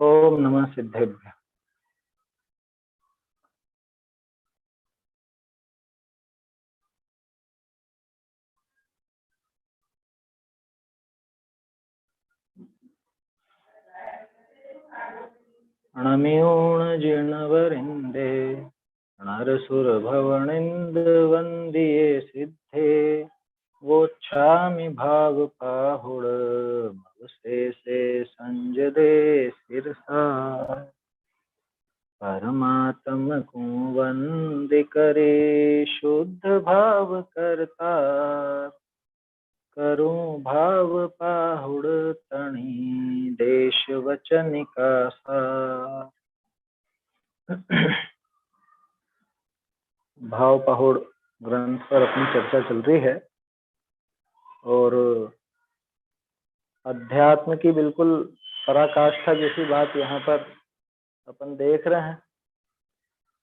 ओम नमः सिद्धेभ्य। अणम्यूण जीर्णवरिन्दे नरसुरभवनिन्दवन्दिये सिद्धे वोच्छामि भावपाहुड मवशेषे संजदे शिरसा परमात्म को वंदे करे शुद्ध भाव करता करूं भाव पाहुड़ तणी देश वचन का सार। भाव पाहुड़ ग्रंथ पर अपनी चर्चा चल रही है और अध्यात्म की बिल्कुल पराकाष्ठा जैसी बात यहाँ पर अपन देख रहे हैं।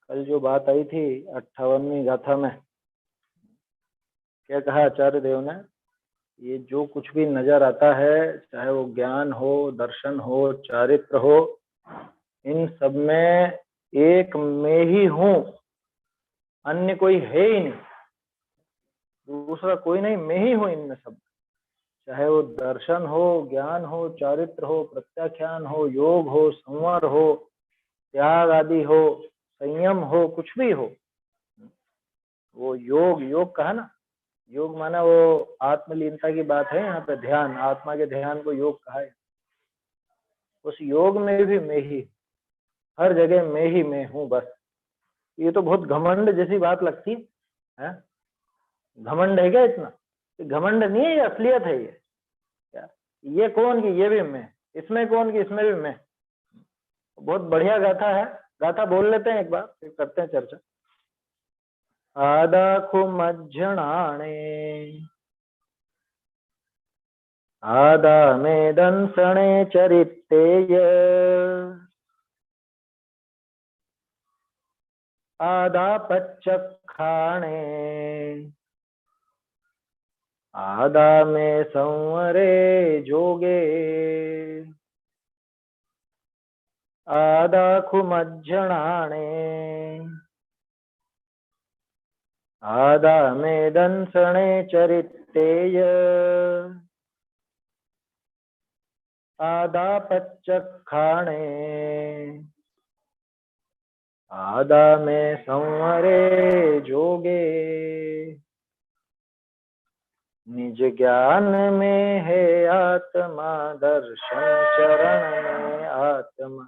कल जो बात आई थी 58वीं गाथा में, क्या कहा आचार्य देव ने, ये जो कुछ भी नजर आता है, चाहे वो ज्ञान हो, दर्शन हो, चारित्र हो, इन सब में एक में ही हूं, अन्य कोई है ही नहीं, दूसरा कोई नहीं, मैं ही हूं इनमें सब। चाहे वो दर्शन हो, ज्ञान हो, चारित्र हो, प्रत्याख्यान हो, योग हो, संवर हो, त्याग आदि हो, संयम हो, कुछ भी हो। वो योग कहा ना, योग माना वो आत्मलीनता की बात है। यहाँ पे ध्यान, आत्मा के ध्यान को योग कहा है। उस योग में भी मैं ही, हर जगह मैं ही मैं हूँ बस। ये तो बहुत घमंड जैसी बात लगती है। घमंड है क्या इतना? घमंड नहीं है, ये असलियत है। ये क्या, ये कौन की ये भी मैं, इसमें कौन की इसमें भी मैं। बहुत बढ़िया गाथा है। गाथा बोल लेते हैं एक बार, फिर करते हैं चर्चा। आदाखु मज्जणाणे आदा में दंसणे चरितेय आदा पच्चखाणे आदा में संवरे जोगे आदाखु मज्जणाणे आदा में दंसणे चरितेय आदा पच्चखाणे आदा में संवरे जोगे निज ज्ञान में है आत्मा दर्शन चरण में आत्मा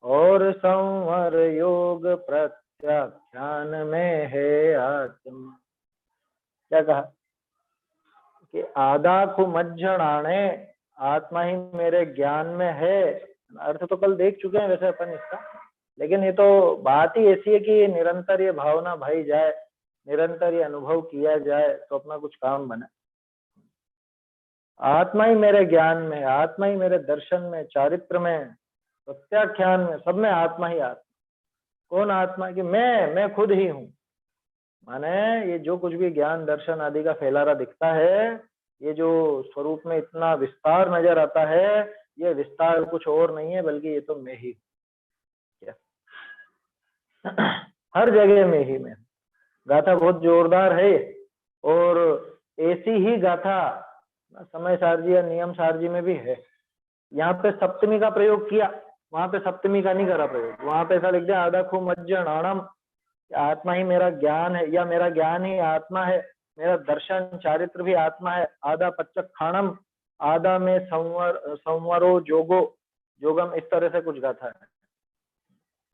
और संवर योग प्रत्याख्यान में है आत्मा। क्या कहा कि आदाखु मज्जणाणे, आत्मा ही मेरे ज्ञान में है। अर्थ तो कल देख चुके हैं वैसे अपन इसका, लेकिन ये तो बात ही ऐसी है कि निरंतर ये भावना भाई जाए, निरंतर ये अनुभव किया जाए तो अपना कुछ काम बने। आत्मा ही मेरे ज्ञान में, आत्मा ही मेरे दर्शन में, चारित्र में, प्रत्याख्यान में, सब में आत्मा ही आत्मा। कौन आत्मा? कि मैं खुद ही हूँ। माने ये जो कुछ भी ज्ञान दर्शन आदि का फैलारा दिखता है, ये जो स्वरूप में इतना विस्तार नजर आता है, ये विस्तार कुछ और नहीं है बल्कि ये तो मैं ही हूँ। हर जगह में ही मैं। गाथा बहुत जोरदार है और ऐसी ही गाथा समय सारजी या नियम सारजी में भी है। यहाँ पे सप्तमी का प्रयोग किया, वहां पे सप्तमी का नहीं करा प्रयोग। वहां पे ऐसा लिख दिया आदाखु मज्जणाणम, आत्मा ही मेरा ज्ञान है या मेरा ज्ञान ही आत्मा है, मेरा दर्शन चारित्र भी आत्मा है। आदा पच्चखाणम, आदा में संवरो जोगो जोगम, इस तरह से कुछ गाथा है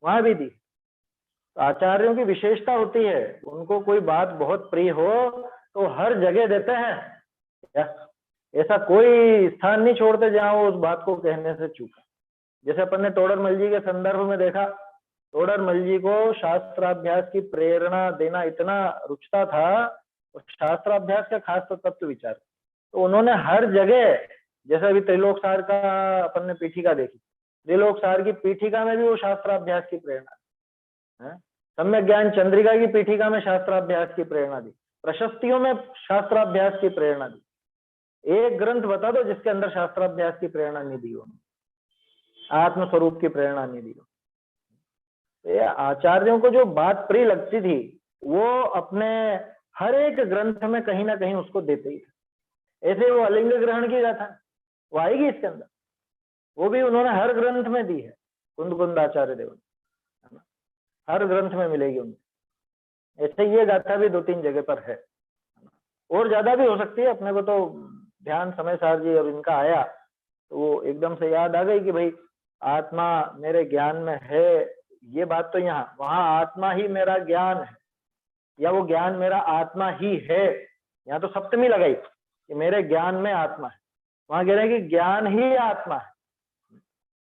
वहां भी दी। तो आचार्यों की विशेषता होती है, उनको कोई बात बहुत प्रिय हो तो हर जगह देते हैं। ऐसा कोई स्थान नहीं छोड़ते जहां वो उस बात को कहने से चूका। जैसे अपन ने टोडरमल जी के संदर्भ में देखा, टोडरमल जी को शास्त्राभ्यास की प्रेरणा देना इतना रुचता था, और शास्त्राभ्यास का खास तो तत्व विचार, तो उन्होंने हर जगह, जैसे अभी त्रिलोक सार का अपन ने पीठिका देखी, त्रिलोक सार की पीठिका में भी वो शास्त्राभ्यास की प्रेरणा है। सम्यक ज्ञान चंद्रिका की पीठिका में शास्त्राभ्यास की प्रेरणा दी, प्रशस्तियों में शास्त्राभ्यास की प्रेरणा दी। एक ग्रंथ बता दो जिसके अंदर शास्त्राभ्यास की प्रेरणा नहीं दी उन्होंने। आत्म स्वरूप की प्रेरणा निधि को। ये आचार्यों को जो बात प्रिय लगती थी वो अपने हर एक ग्रंथ में कहीं ना कहीं उसको देते ही थे। ऐसे वो अलिंग ग्रहण की गाथा वो आएगी इसके अंदर, वो भी उन्होंने हर ग्रंथ में दी है, कुंद आचार्य देव ने, हर ग्रंथ में मिलेगी उनको। ऐसे ये गाथा भी 2-3 जगह पर है, और ज्यादा भी हो सकती है। अपने को तो ध्यान समय सार जी और इनका आया तो वो एकदम से याद आ गई कि भाई आत्मा मेरे ज्ञान में है, ये बात तो यहाँ, वहां आत्मा ही मेरा ज्ञान है या वो ज्ञान मेरा आत्मा ही है। यहाँ तो सप्तमी लगाई कि मेरे ज्ञान में आत्मा है, वहां कह रहे हैं कि ज्ञान ही आत्मा है।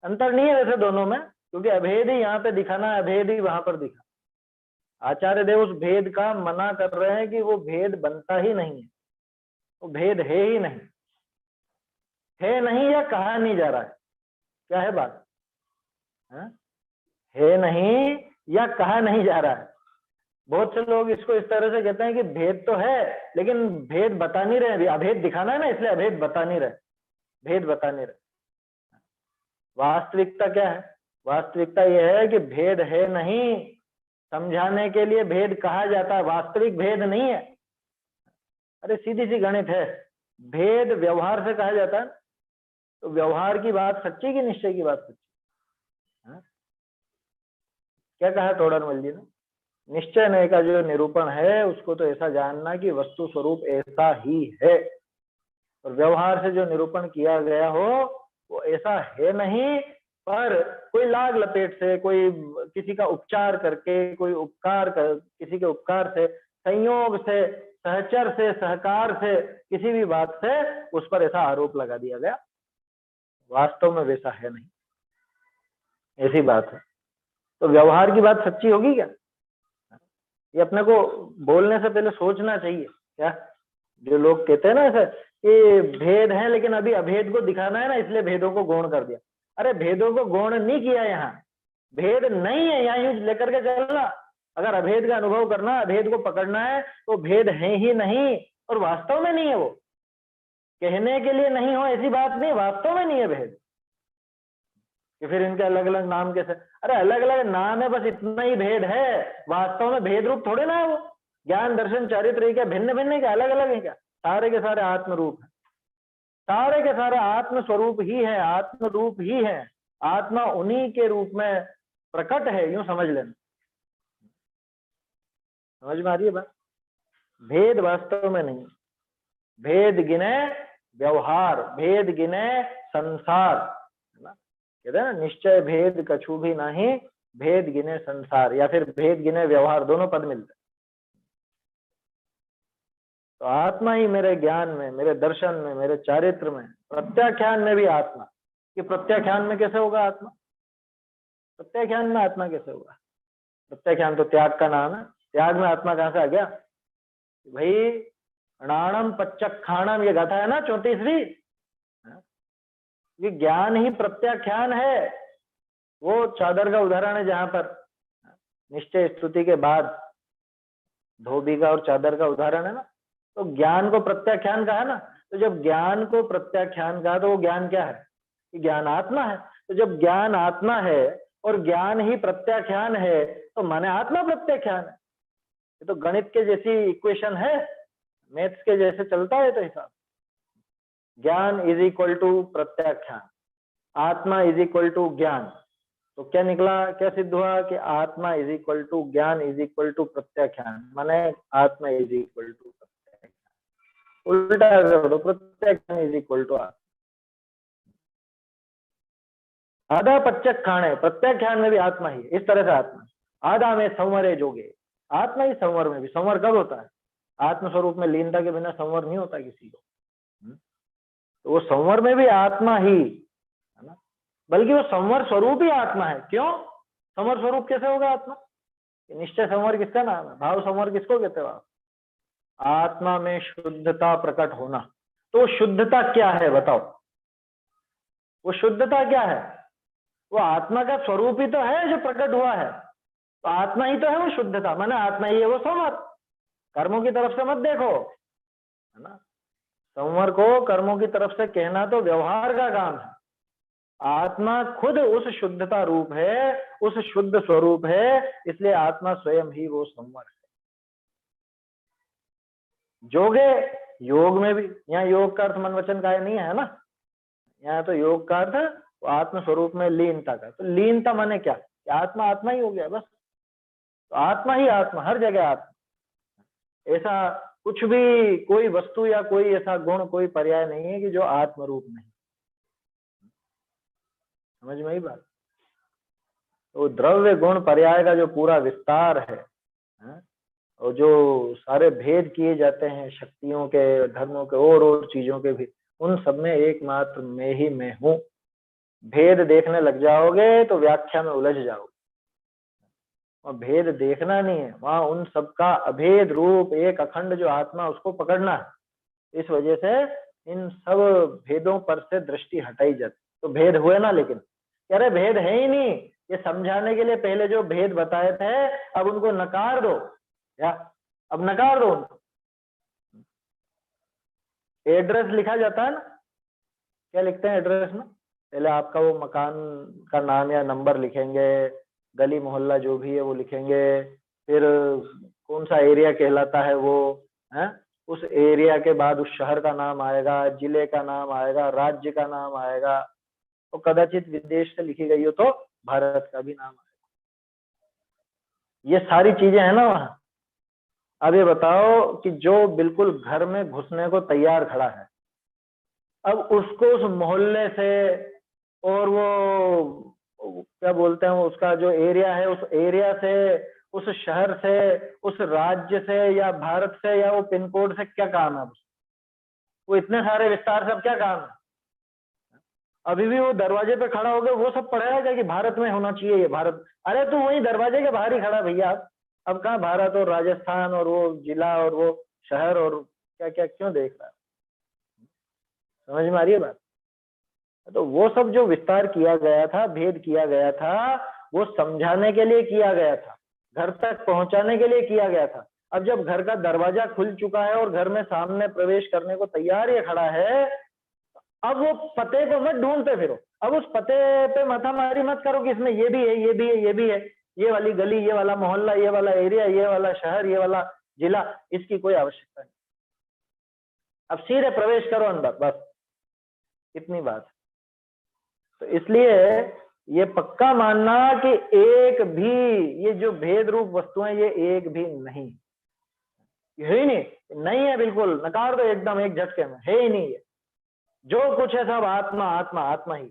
अंतर नहीं है वैसे दोनों में, क्योंकि अभेद ही यहाँ पे दिखाना है, अभेद ही वहां पर दिखा। आचार्य देव उस भेद का मना कर रहे हैं कि वो भेद बनता ही नहीं है, वो भेद है ही नहीं, है नहीं या कहा नहीं जा रहा है। क्या है बात? है नहीं या कहा नहीं जा रहा है। बहुत से लोग इसको इस तरह से कहते हैं कि भेद तो है लेकिन भेद बता नहीं रहे, अभेद दिखाना है ना इसलिए अभेद बता नहीं रहे, भेद बता नहीं रहे। वास्तविकता क्या है? वास्तविकता यह है कि भेद है नहीं, समझाने के लिए भेद कहा जाता है, वास्तविक भेद नहीं है। अरे सीधी सी गणित है, भेद व्यवहार से कहा जाता है, तो व्यवहार की बात सच्ची की निश्चय की बात सच्ची? क्या कहा तोड़रमल जी ने? निश्चय नहीं का जो निरूपण है उसको तो ऐसा जानना कि वस्तु स्वरूप ऐसा ही है, और व्यवहार से जो निरूपण किया गया हो वो ऐसा है नहीं, पर कोई लाग लपेट से, कोई किसी का उपचार करके, कोई उपकार कर, किसी के उपकार से, संयोग से, सहचर से, सहकार से, किसी भी बात से उस पर ऐसा आरोप लगा दिया गया, वास्तव में वैसा है नहीं, ऐसी बात है। तो व्यवहार की बात सच्ची होगी क्या? ये अपने को बोलने से पहले सोचना चाहिए। क्या जो लोग कहते हैं ना ऐसे कि भेद है लेकिन अभी अभेद को दिखाना है ना इसलिए भेदों को गौण कर दिया, अरे भेदों को गौण नहीं किया, यहाँ भेद नहीं है, यहाँ यूं लेकर के चलना। अगर अभेद का अनुभव करना, अभेद को पकड़ना है तो भेद है ही नहीं, और वास्तव में नहीं है, वो कहने के लिए नहीं हो ऐसी बात नहीं, वास्तव में नहीं है भेद। कि फिर इनके अलग अलग नाम कैसे? अरे अलग अलग नाम है, बस इतना ही भेद है, वास्तव में भेद रूप थोड़े ना है वो। ज्ञान दर्शन चारित्र क्या भिन्न भिन्न है क्या? अलग अलग है क्या? सारे के सारे आत्म रूप है, सारे के सारे आत्म स्वरूप ही है, आत्म रूप ही है, आत्मा उन्हीं के रूप में प्रकट है, यूं समझ लेना। समझ में आ रही है बात? भेद वास्तव में नहीं, भेद गिने व्यवहार, भेद गिने संसार, कहते हैं ना निश्चय भेद कछु भी नहीं, भेद गिने संसार, या फिर भेद गिने व्यवहार, दोनों पद मिलते। तो आत्मा ही मेरे ज्ञान में, मेरे दर्शन में, मेरे चारित्र में, प्रत्याख्यान में भी आत्मा। कि प्रत्याख्यान में कैसे होगा आत्मा? प्रत्याख्यान में आत्मा कैसे होगा? प्रत्याख्यान तो त्याग का नाम है, त्याग में आत्मा कहां से आ गया भाई? अणाणम पच्चखाणम ये गाथा है ना 34वीं, ये ज्ञान ही प्रत्याख्यान है। वो चादर का उदाहरण है जहां पर निश्चय स्तुति के बाद धोबी का और चादर का उदाहरण है ना, तो ज्ञान को प्रत्याख्यान कहा ना, तो जब ज्ञान को प्रत्याख्यान कहा तो वो ज्ञान क्या है? कि ज्ञान आत्मा है। तो जब ज्ञान आत्मा है और ज्ञान ही प्रत्याख्यान है तो माने आत्मा प्रत्याख्यान है। ये तो गणित के जैसी इक्वेशन है, मैथ्स के जैसे चलता है तो हिसाब। ज्ञान इज इक्वल टू प्रत्याख्यान, आत्मा इज इक्वल टू ज्ञान। तो क्या निकला, क्या सिद्ध हुआ कि आत्मा इज इक्वल टू ज्ञान इज इक्वल टू प्रत्याख्यान, माने आत्मा इज इक्वल टू प्रत्याख्यान। उल्टा कर दो, प्रत्याख्यान इज इक्वल टू आत्मा। आधा पच्चक खाने, प्रत्याख्यान में भी आत्मा ही, इस तरह से आत्मा। आधा में संवरे जोगे, आत्मा ही संवर में भी। संवर कब होता है? आत्म स्वरूप में लीनता के बिना संवर नहीं होता किसी को। तो वो संवर में भी आत्मा ही है ना, बल्कि वो संवर स्वरूप ही आत्मा है। क्यों संवर स्वरूप कैसे होगा आत्मा? निश्चय संवर किसका नाम है? भाव संवर किसको कहते हो आप? आत्मा में शुद्धता प्रकट होना। तो शुद्धता क्या है बताओ? वो शुद्धता क्या है? वो आत्मा का स्वरूप ही तो है जो प्रकट हुआ है। तो आत्मा ही तो है वो शुद्धता, माने आत्मा ही है वो संवर। कर्मों की तरफ से मत देखो, है ना। संवर को कर्मों की तरफ से कहना तो व्यवहार का काम है, आत्मा खुद उस शुद्धता रूप है, उस शुद्ध स्वरूप है, इसलिए आत्मा स्वयं ही वो संवर है। जोगे, योग में भी, यहाँ योग का अर्थ मन वचन काया नहीं है ना, यहाँ तो योग का अर्थ आत्म स्वरूप में लीनता का। तो लीनता माने क्या, आत्मा आत्मा ही हो गया बस। तो आत्मा ही आत्मा, हर जगह आत्मा। ऐसा कुछ भी कोई वस्तु या कोई ऐसा गुण, कोई पर्याय नहीं है कि जो आत्म रूप नहीं। समझ में आई बात। तो द्रव्य गुण पर्याय का जो पूरा विस्तार है, और जो सारे भेद किए जाते हैं शक्तियों के, धर्मों के और चीजों के भी, उन सब में एकमात्र मैं ही मैं हूं। भेद देखने लग जाओगे तो व्याख्या में उलझ जाओगे, और भेद देखना नहीं है, वहां उन सबका अभेद रूप एक अखंड जो आत्मा, उसको पकड़ना है। इस वजह से इन सब भेदों पर से दृष्टि हटाई जाती। तो भेद हुए ना, लेकिन अरे भेद है ही नहीं, ये समझाने के लिए पहले जो भेद बताए थे अब उनको नकार दो, या अब नकार दो उनको। एड्रेस लिखा जाता है ना, क्या लिखते हैं एड्रेस में, पहले आपका वो मकान का नाम या नंबर लिखेंगे, गली मोहल्ला जो भी है वो लिखेंगे, फिर कौन सा एरिया कहलाता है वो है, उस एरिया के बाद उस शहर का नाम आएगा, जिले का नाम आएगा, राज्य का नाम आएगा, तो कदाचित विदेश से लिखी गई हो तो भारत का भी नाम आएगा। ये सारी चीजें है ना वहां। अब ये बताओ कि जो बिल्कुल घर में घुसने को तैयार खड़ा है, अब उसको उस मोहल्ले से और वो क्या बोलते हैं, उसका जो एरिया है, उस एरिया से, उस शहर से, उस राज्य से या भारत से या वो पिन कोड से क्या काम है, वो इतने सारे विस्तार से अब क्या काम है। अभी भी वो दरवाजे पे खड़ा हो गया, वो सब पढ़ेगा क्या कि भारत में होना चाहिए ये भारत। अरे तू वही दरवाजे के बाहर ही खड़ा भैया, अब कहाँ भारत और राजस्थान और वो जिला और वो शहर और क्या क्या क्यों देख रहा है। समझ में आ रही है बात। तो वो सब जो विस्तार किया गया था, भेद किया गया था, वो समझाने के लिए किया गया था, घर तक पहुंचाने के लिए किया गया था। अब जब घर का दरवाजा खुल चुका है और घर में सामने प्रवेश करने को तैयार ही खड़ा है, अब वो पते को मत ढूंढते फिरो, अब उस पते पे माथा मारी मत करो कि इसमें ये भी है, ये भी है, ये भी है, ये वाली गली, ये वाला मोहल्ला, ये वाला एरिया, ये वाला शहर, ये वाला जिला, इसकी कोई आवश्यकता नहीं। अब सीधे प्रवेश करो अंदर, बस इतनी बात। तो इसलिए ये पक्का मानना कि एक भी ये जो भेद रूप वस्तुएं, ये एक भी नहीं है, ही नहीं है, बिल्कुल नकार दो एकदम एक झटके में, है ही नहीं है। जो कुछ है सब आत्मा आत्मा आत्मा ही।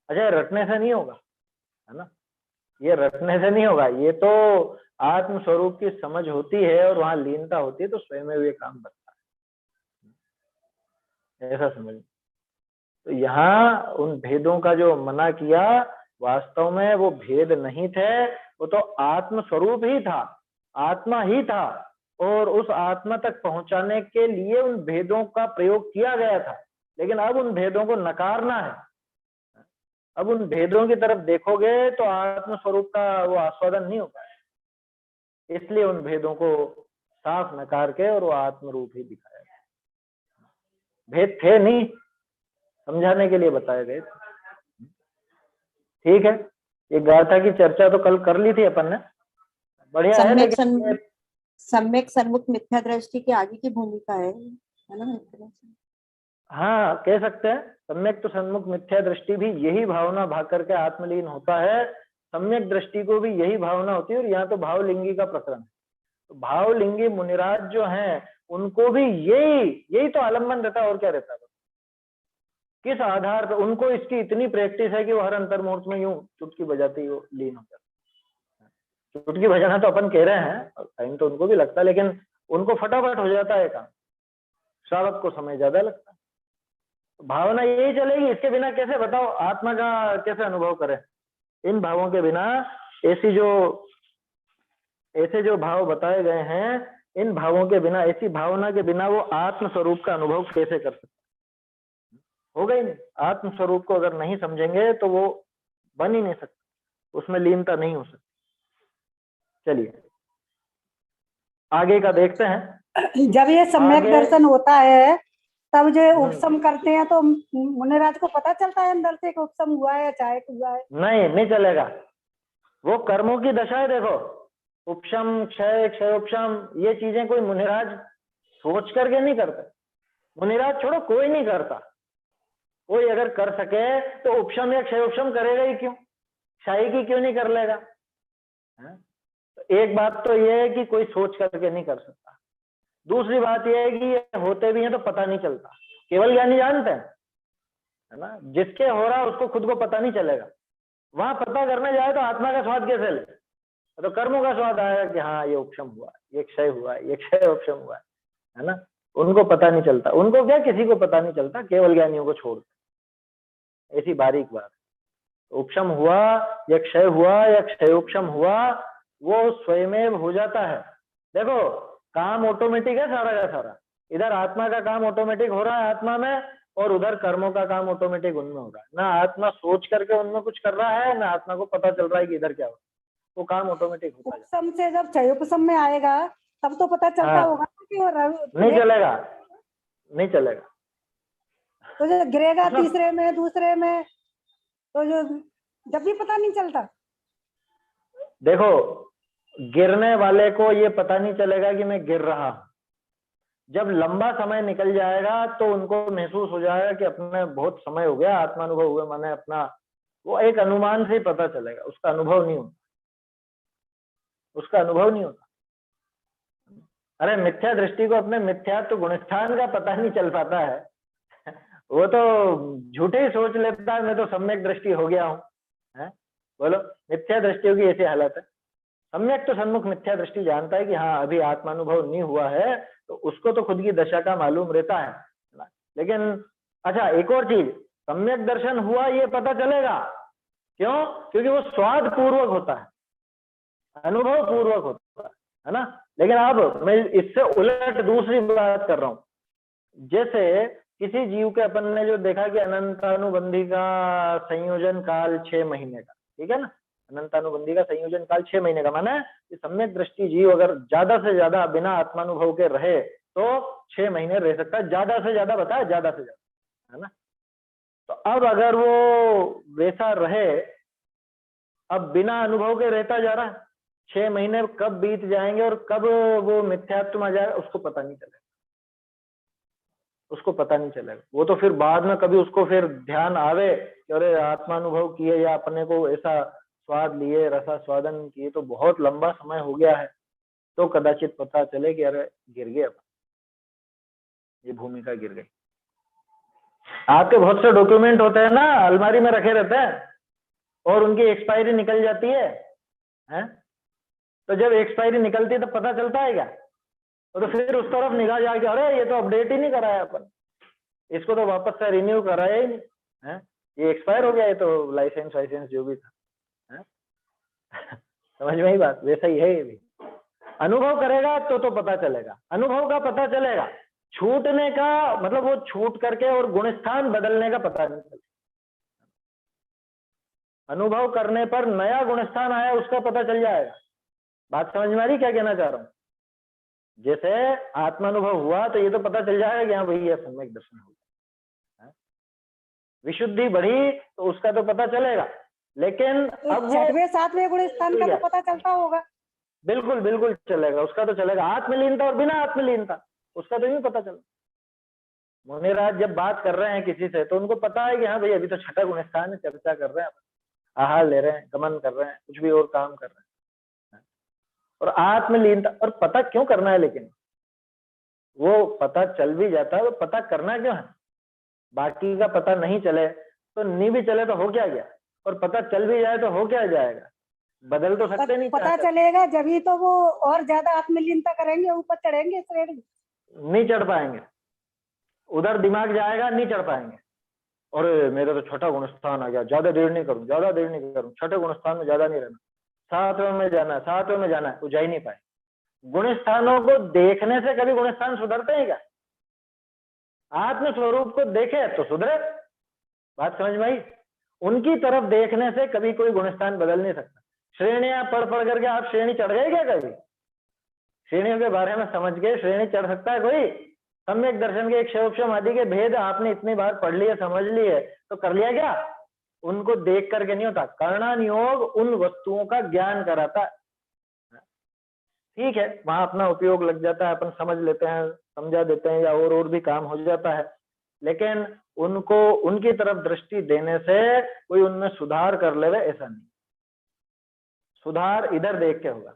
अच्छा, रटने से नहीं होगा, है ना, ये रटने से नहीं होगा, ये तो आत्म स्वरूप की समझ होती है और वहां लीनता होती है, तो स्वयं में ये काम बनता है, ऐसा समझ। तो यहाँ उन भेदों का जो मना किया, वास्तव में वो भेद नहीं थे, वो तो आत्म स्वरूप ही था, आत्मा ही था, और उस आत्मा तक पहुंचाने के लिए उन भेदों का प्रयोग किया गया था। लेकिन अब उन भेदों को नकारना है, अब उन भेदों की तरफ देखोगे तो आत्म स्वरूप का वो आस्वादन नहीं हो पाएगा, इसलिए उन भेदों को साफ नकार के और वो आत्म रूप ही दिखाया गया। भेद थे नहीं, समझाने के लिए बताए गए। ठीक है, ये गाथा की चर्चा तो कल कर ली थी अपन ने, बढ़िया है। लेकिन सम्यक सन्मुख मिथ्या दृष्टि की आगे की भूमिका है ना। हाँ, कह सकते हैं सम्यक तो सन्मुख मिथ्या दृष्टि भी यही भावना भाग करके आत्मलीन होता है, सम्यक दृष्टि को भी यही भावना होती है। और यहाँ तो भावलिंगी का प्रकरण है, तो भावलिंगी मुनिराज जो हैं उनको भी यही तो आलम्बन रहता है, और क्या रहता है। किस आधार पर उनको इसकी इतनी प्रैक्टिस है कि वो हर अंतर मुहूर्त में यूं चुटकी बजाते ही वो लीन हो जाता है। चुटकी बजाना तो अपन कह रहे हैं, टाइम तो उनको भी लगता है, लेकिन उनको फटाफट हो जाता है काम, श्रावक को समय ज्यादा लगता है। भावना यही चलेगी, इसके बिना कैसे बताओ आत्मा का कैसे अनुभव करें। इन भावों के बिना, ऐसे जो भाव बताए गए हैं, इन भावों के बिना, ऐसी भावना के बिना वो आत्म स्वरूप का अनुभव कैसे कर सकते, होगा ही नहीं। आत्म स्वरूप को अगर नहीं समझेंगे तो वो बन ही नहीं सकता, उसमें लीनता नहीं हो सकती। चलिए आगे का देखते हैं। जब ये सम्यक दर्शन होता है तब जो उपशम करते हैं तो मुनिराज को पता चलता है अंदर से कि उपशम हुआ है, चाहे हुआ है? नहीं चलेगा। वो कर्मों की दशा है। देखो, उपशम, क्षय, क्षयोपशम, ये चीजें कोई मुनिराज सोच करके नहीं करते। मुनिराज छोड़ो, कोई नहीं करता। कोई अगर कर सके तो उपशम या क्षयोपशम करेगा ही क्यों? क्षय की क्यों नहीं कर लेगा? है? तो एक बात तो ये है कि कोई सोच करके नहीं कर सकता। दूसरी बात यह है कि ये होते भी हैं तो पता नहीं चलता, केवल ज्ञानी जानते हैं, है ना। जिसके हो रहा है उसको खुद को पता नहीं चलेगा। वहां पता करने जाए तो आत्मा का स्वाद कैसे ले? तो कर्मों का स्वाद आएगा कि हाँ ये उपशम हुआ, ये क्षय हुआ, ये क्षय उपशम हुआ, है ना। उनको पता नहीं चलता। उनको क्या, किसी को पता नहीं चलता, केवल ज्ञानियों को छोड़। ऐसी बारीक बात। उपशम हुआ या क्षय हुआ या क्षयोपशम हुआ, वो स्वयमेव हो जाता है। देखो, काम ऑटोमेटिक है सारा का सारा। इधर आत्मा का काम ऑटोमेटिक हो रहा है आत्मा में, और उधर कर्मों का काम ऑटोमेटिक उनमें हो रहा है। ना आत्मा सोच करके उनमें कुछ कर रहा है, ना आत्मा को पता चल रहा है कि इधर क्या हो रहा है। वो काम ऑटोमेटिक होता है। उपशम से जब क्षयोपशम में आएगा तब तो पता चलता हाँ। होगा कि नहीं चलेगा, नहीं चलेगा। तो जो गिरेगा मतलब तीसरे में, दूसरे में, तो जो जब भी पता नहीं चलता। देखो, गिरने वाले को ये पता नहीं चलेगा कि मैं गिर रहा हूं। जब लंबा समय निकल जाएगा तो उनको महसूस हो जाएगा कि अपने बहुत समय हो गया, आत्मानुभव हुए, मैंने अपना, वो एक अनुमान से ही पता चलेगा, उसका अनुभव नहीं होता, उसका अनुभव नहीं होता। अरे मिथ्या दृष्टि को अपने मिथ्यात्व गुणस्थान का पता नहीं चल पाता है। वो तो झूठे ही सोच लेता है मैं तो सम्यक दृष्टि हो गया हूँ, है? बोलो, मिथ्या दृष्टियों की ऐसी हालत है। सम्यक तो सन्मुख मिथ्या दृष्टि जानता है कि हाँ अभी आत्मानुभव नहीं हुआ है, तो उसको तो खुद की दशा का मालूम रहता है ना। लेकिन अच्छा, एक और चीज, सम्यक दर्शन हुआ ये पता चलेगा क्यों? क्योंकि वो स्वाद पूर्वक होता है, अनुभव पूर्वक होता है ना। लेकिन अब मैं इससे उलट दूसरी बात कर रहा हूं। जैसे किसी जीव के अपन ने जो देखा कि अनंतानुबंधी का संयोजन काल 6 महीने का, ठीक है ना। अनंतानुबंधी का संयोजन काल 6 महीने का, माना कि सम्यक दृष्टि जीव अगर ज्यादा से ज्यादा बिना आत्मानुभव के रहे तो 6 महीने रह सकता है, ज्यादा से ज्यादा, बताया, ज्यादा से ज्यादा, है ना। तो अब अगर वो वैसा रहे, अब बिना अनुभव के रहता जा रहा है, 6 महीने कब बीत जाएंगे और कब वो मिथ्यात्व आ जाएगा उसको पता नहीं चलेगा, उसको पता नहीं चलेगा। वो तो फिर बाद में कभी उसको फिर ध्यान आवे कि अरे आत्मानुभव किए या अपने को ऐसा स्वाद लिए, रसा स्वादन किए तो बहुत लंबा समय हो गया है, तो कदाचित पता चले कि अरे गिर गए, ये भूमिका गिर गई। आपके बहुत से डॉक्यूमेंट होते हैं ना, अलमारी में रखे रहते हैं और उनकी एक्सपायरी निकल जाती है? तो जब एक्सपायरी निकलती है तो पता चलता है क्या? तो फिर उस तरफ निगाह जाके अरे ये तो अपडेट ही नहीं कराया अपन, इसको तो वापस से रिन्यू कराया ही नहीं, है? ये एक्सपायर हो गया, ये तो लाइसेंस वाइसेंस जो भी था, है? समझ में ही बात, वैसा ही है ये भी। अनुभव करेगा तो पता चलेगा, अनुभव का पता चलेगा। छूटने का मतलब वो छूट करके और गुणस्थान बदलने का पता नहीं चलेगा। अनुभव करने पर नया गुणस्थान आया उसका पता चल जाएगा। बात समझ में आ रही क्या कहना चाह रहा हूं? जैसे आत्मानुभव हुआ तो ये तो पता चल जाएगा कि हाँ भाई ये सम्यक दर्शन हो गया। विशुद्धि बढ़ी तो उसका तो पता चलेगा, लेकिन तो अब 6वें 7वें गुणस्थान का तो पता चलता होगा। बिल्कुल बिल्कुल चलेगा, उसका तो चलेगा। आत्मलीनता और बिना आत्मलीनता उसका तो नहीं पता चला। मुनिराज जब बात कर रहे हैं किसी से तो उनको पता है कि हाँ भाई अभी तो 6ठा गुणस्थान है, चर्चा कर रहे हैं, आहार ले रहे हैं, गमन कर रहे हैं, कुछ भी और काम कर रहे हैं। और आत्मलीनता, और पता क्यों करना है? लेकिन वो पता चल भी जाता है तो पता करना क्यों है? बाकी का पता नहीं चले तो नहीं भी चले तो हो क्या गया, और पता चल भी जाए तो हो क्या जाएगा? बदल तो सकते नहीं। पता चलेगा जब ही तो वो और ज्यादा आत्मलीनता करेंगे, ऊपर चढ़ेंगे श्रेणी। नहीं चढ़ पाएंगे, उधर दिमाग जाएगा, नहीं चढ़ पाएंगे। और मेरा तो 6ठा गुणस्थान आ गया, ज्यादा देर नहीं करूं, ज्यादा देर नहीं करूं, 6ठे गुणस्थान में ज्यादा नहीं रहना, 7वें में जाना है, 7वें में जाना है, वो जा ही नहीं पाए। गुणस्थानों को देखने से कभी गुणस्थान सुधरते हैं क्या? आत्म स्वरूप को देखे तो सुधरे। बात समझ में आई? उनकी तरफ देखने से कभी कोई गुणस्थान बदल नहीं सकता। श्रेणियां पढ़ पढ़ करके आप श्रेणी चढ़ गए क्या? कभी श्रेणियों के बारे में समझ के श्रेणी चढ़ सकता है कोई? सम्यक दर्शन के क्षेपक्षम आदि के भेद आपने इतनी बार पढ़ लिए, समझ लिए, तो कर लिया क्या? उनको देख करके नहीं होता। करणान योग उन वस्तुओं का ज्ञान कराता है। ठीक है, वहां अपना उपयोग लग जाता है, अपन समझ लेते हैं, समझा देते हैं, या और भी काम हो जाता है, लेकिन उनको उनकी तरफ दृष्टि देने से कोई उनमें सुधार कर लेवे ऐसा नहीं। सुधार इधर देख के होगा।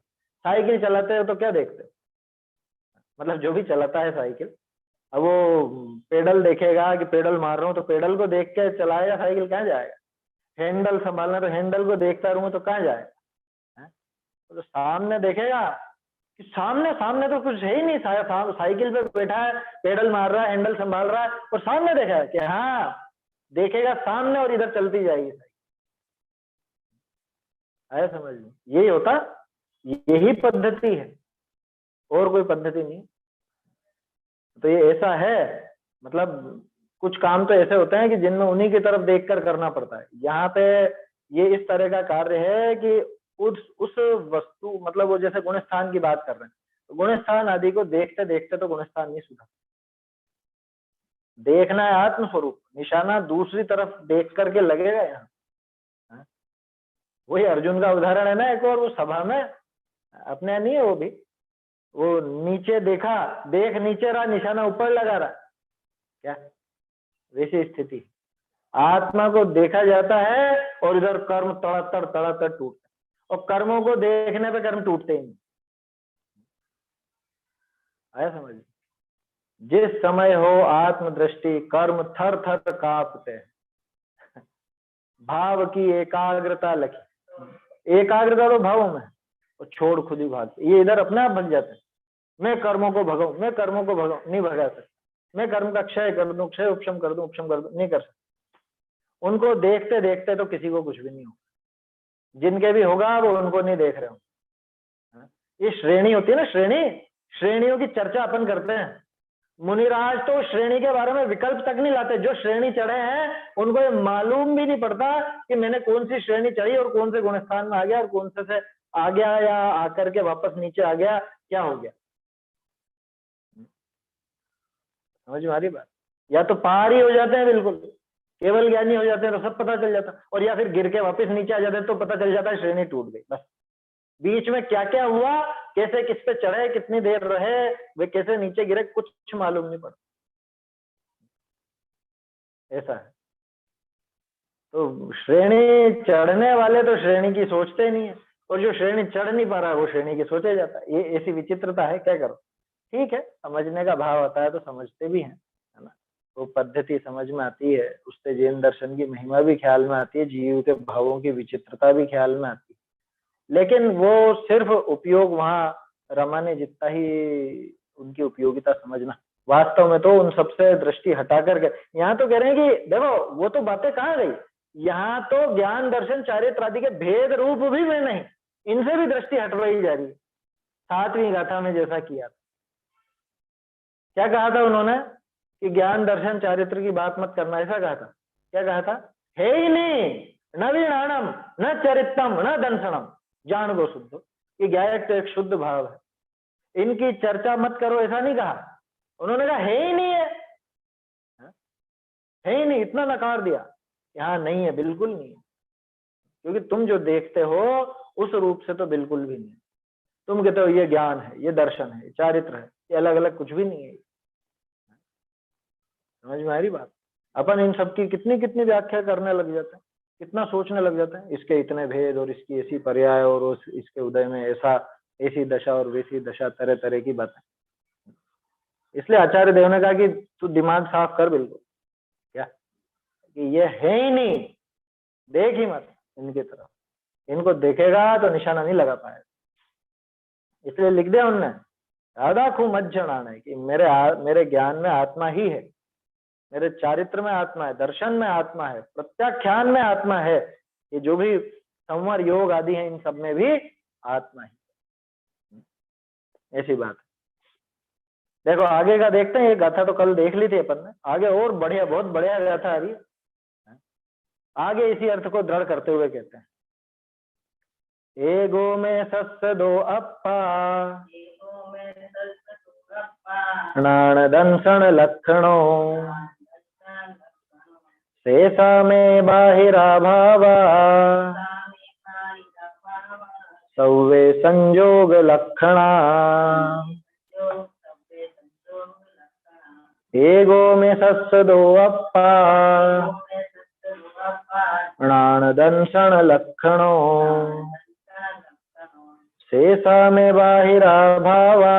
साइकिल चलाते हो तो क्या देखते हो? मतलब जो भी चलाता है साइकिल, अब वो पेडल देखेगा कि पेडल मार रहा हूं, तो पेडल को देख के चलाएगा, साइकिल कहाँ जाएगा? हैंडल संभालना, तो हैंडल को देखता रहूंगा तो कहाँ जाएगा? तो सामने देखेगा कि सामने सामने तो कुछ है ही नहीं, साइकिल पे बैठा है, पेडल मार रहा है, हैंडल संभाल रहा है, और सामने देखा है कि हाँ, देखेगा सामने और इधर चलती जाएगी साइकिल। आया समझ में? यही होता, यही पद्धति है, और कोई पद्धति नहीं। तो ये ऐसा है, मतलब कुछ काम तो ऐसे होते हैं कि जिनमें उन्हीं की तरफ देखकर करना पड़ता है। यहाँ पे ये इस तरह का कार्य है कि उस वस्तु, मतलब वो जैसे गुणस्थान की बात कर रहे हैं, तो गुणस्थान आदि को देखते देखते तो गुणस्थान नहीं सुधर। देखना है आत्मस्वरूप, निशाना दूसरी तरफ देख करके लगेगा यहाँ। वही अर्जुन का उदाहरण है ना एक, और वो सभा में अपने नहीं है, वो नीचे देखा, देख नीचे रहा, निशाना ऊपर लगा रहा, क्या वैसी स्थिति। आत्मा को देखा जाता है और इधर कर्म तड़ातड़ टूटते, और कर्मों को देखने पे कर्म टूटते ही नहीं। आया समझ? जिस समय हो आत्मदृष्टि, कर्म थर थर कांपते हैं, भाव की एकाग्रता लगी। एकाग्रता तो भावों में, और छोड़ खुद ही भागते। ये इधर अपने आप भग जाते हैं, मैं कर्मों को भगाऊं, मैं कर्मों को भगाऊं, नहीं भगा सकता। मैं कर्म का क्षय कर दूं, क्षय उपशम कर दूं, उपशम कर दूं, नहीं कर सकता। उनको देखते देखते तो किसी को कुछ भी नहीं होगा, जिनके भी होगा वो उनको नहीं देख रहे हो। ये श्रेणी होती है ना, श्रेणियों की चर्चा अपन करते हैं। मुनिराज तो श्रेणी के बारे में विकल्प तक नहीं लाते। जो श्रेणी चढ़े हैं उनको ये मालूम भी नहीं पड़ता कि मैंने कौन सी श्रेणी चढ़ी और कौन से गुणस्थान में आ गया और कौन से आ गया, या आकर के वापस नीचे आ गया, क्या हो गया। समझ में आ रही बात? या तो पार ही हो जाते हैं, बिल्कुल केवल ज्ञानी हो जाते हैं तो सब पता चल जाता, और या फिर गिर के वापस नीचे आ जाते हैं तो पता चल जाता है श्रेणी टूट गई। बस बीच में क्या क्या हुआ, कैसे किस पे चढ़े, कितनी देर रहे, वे कैसे नीचे गिरे, कुछ मालूम नहीं पड़ता। ऐसा है। तो श्रेणी चढ़ने वाले तो श्रेणी की सोचते नहीं है, और जो श्रेणी चढ़ नहीं पा रहा है वो श्रेणी की सोचे जाता है। ये ऐसी विचित्रता है, क्या करो। ठीक है, समझने का भाव आता है तो समझते भी हैं, है ना। वो पद्धति समझ में आती है, उससे जैन दर्शन की महिमा भी ख्याल में आती है, जीव के भावों की विचित्रता भी ख्याल में आती है। लेकिन वो सिर्फ उपयोग वहां रमाने जितना ही उनकी उपयोगिता समझना, वास्तव में तो उन सबसे दृष्टि हटा करके यहाँ तो कह रहे हैं कि देखो वो तो बातें कहाँ गई, यहाँ तो ज्ञान दर्शन चारित्र आदि के भेद रूप भी में नहीं, इनसे भी दृष्टि हटवाई जा रही है। 7वीं गाथा में जैसा किया था, क्या कहा था उन्होंने कि ज्ञान दर्शन चारित्र की बात मत करना, ऐसा कहा था। क्या कहा था? है ही नहीं, न वीणाणम न चरित्रम न दंसनम, जान गो शुद्ध। ये गायक तो एक शुद्ध भाव है, इनकी चर्चा मत करो, ऐसा नहीं कहा। उन्होंने कहा है ही नहीं है ही नहीं, इतना नकार दिया। यहाँ नहीं है, बिल्कुल नहीं है, क्योंकि तुम जो देखते हो उस रूप से तो बिल्कुल भी नहीं। तुम कहते हो ये ज्ञान है, ये दर्शन है, ये चारित्र है, ये अलग अलग कुछ भी नहीं है। समझ में आ रही बात? अपन इन सब की कितनी कितनी व्याख्या करने लग जाते हैं, कितना सोचने लग जाते हैं, इसके इतने भेद और इसकी ऐसी पर्याय और इसके उदय में ऐसा, ऐसी दशा और वैसी दशा, तरह तरह की बातें। इसलिए आचार्य देव ने कहा कि तू दिमाग साफ कर बिल्कुल, क्या कि ये है ही नहीं, देख ही मत इनकी तरफ। इनको देखेगा तो निशाना नहीं लगा पाएगा। इसलिए लिख दिया उनने, राधा खूब मत जनाना है कि मेरे ज्ञान में आत्मा ही है, मेरे चारित्र में आत्मा है, दर्शन में आत्मा है, प्रत्याख्यान में आत्मा है, ये जो भी संवर योग आदि है इन सब में भी आत्मा है। ऐसी बात है। देखो आगे का देखते हैं, ये गाथा तो कल देख ली थी अपन ने, आगे और बढ़िया, बहुत बढ़िया गाथा आ रही है। आगे इसी अर्थ को दृढ़ करते हुए कहते हैं, एगो में सस्य दो अप्पा, प्राण दंसन लक्षणों शेषा में बाहिरा भावा सौवे संयोग लक्षणा एगो में सस्सदो अप्पा प्राण दंसन लक्षणों शेषा में बाहिरा भावा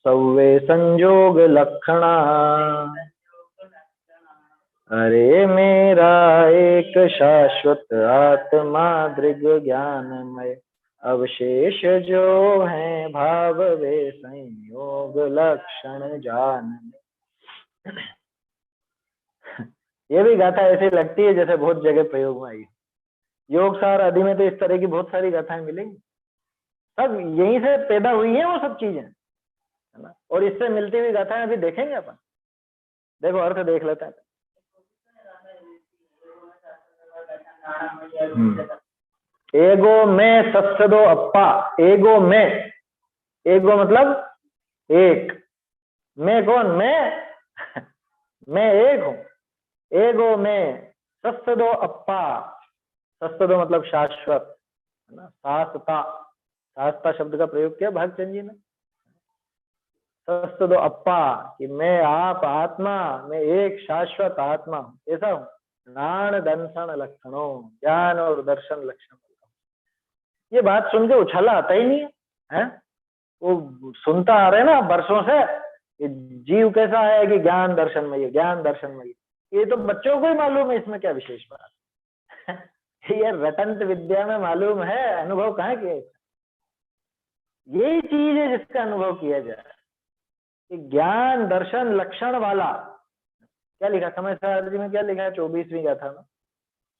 सौवे संयोग लक्षणा। अरे मेरा एक शाश्वत आत्मा दृग ज्ञानमय अवशेष जो है भाव वे संयोग लक्षण जान। ये भी गाथा ऐसी लगती है जैसे बहुत जगह प्रयोग में आई। योग सार आदि में तो इस तरह की बहुत सारी गाथाएं मिलेंगी, सब यहीं से पैदा हुई है वो सब चीजें, है ना। और इससे मिलती हुई गाथाएं अभी देखेंगे अपन। देखो अर्थ देख लेते हैं। एगो में सत्सदो अप्पा, एगो में, एगो मतलब एक, मैं कौन, मैं एक हूं। एगो में सत्सदो अप्पा, सत्सदो मतलब शाश्वत, है ना। शाश्वता, शाश्वता शब्द का प्रयोग किया भागचंद जी ने। सत्सदो अप्पा कि मैं आप आत्मा, मैं एक शाश्वत आत्मा ऐसा हूं। ज्ञान दर्शन लक्षणों, ज्ञान और दर्शन लक्षण। ये बात सुन के उछाला आता ही नहीं है, वो सुनता आ रहे ना वर्षों से कि जीव कैसा है कि ज्ञान दर्शन में, ये ज्ञान दर्शन में, ये तो बच्चों को ही मालूम है, इसमें क्या विशेष बात। ये रटंत विद्या में मालूम है, अनुभव कहाँ किया। यही चीज है जिसका अनुभव किया जाए कि ज्ञान दर्शन लक्षण वाला। क्या लिखा समय सारथी में, क्या लिखा है 24वीं गाथा में,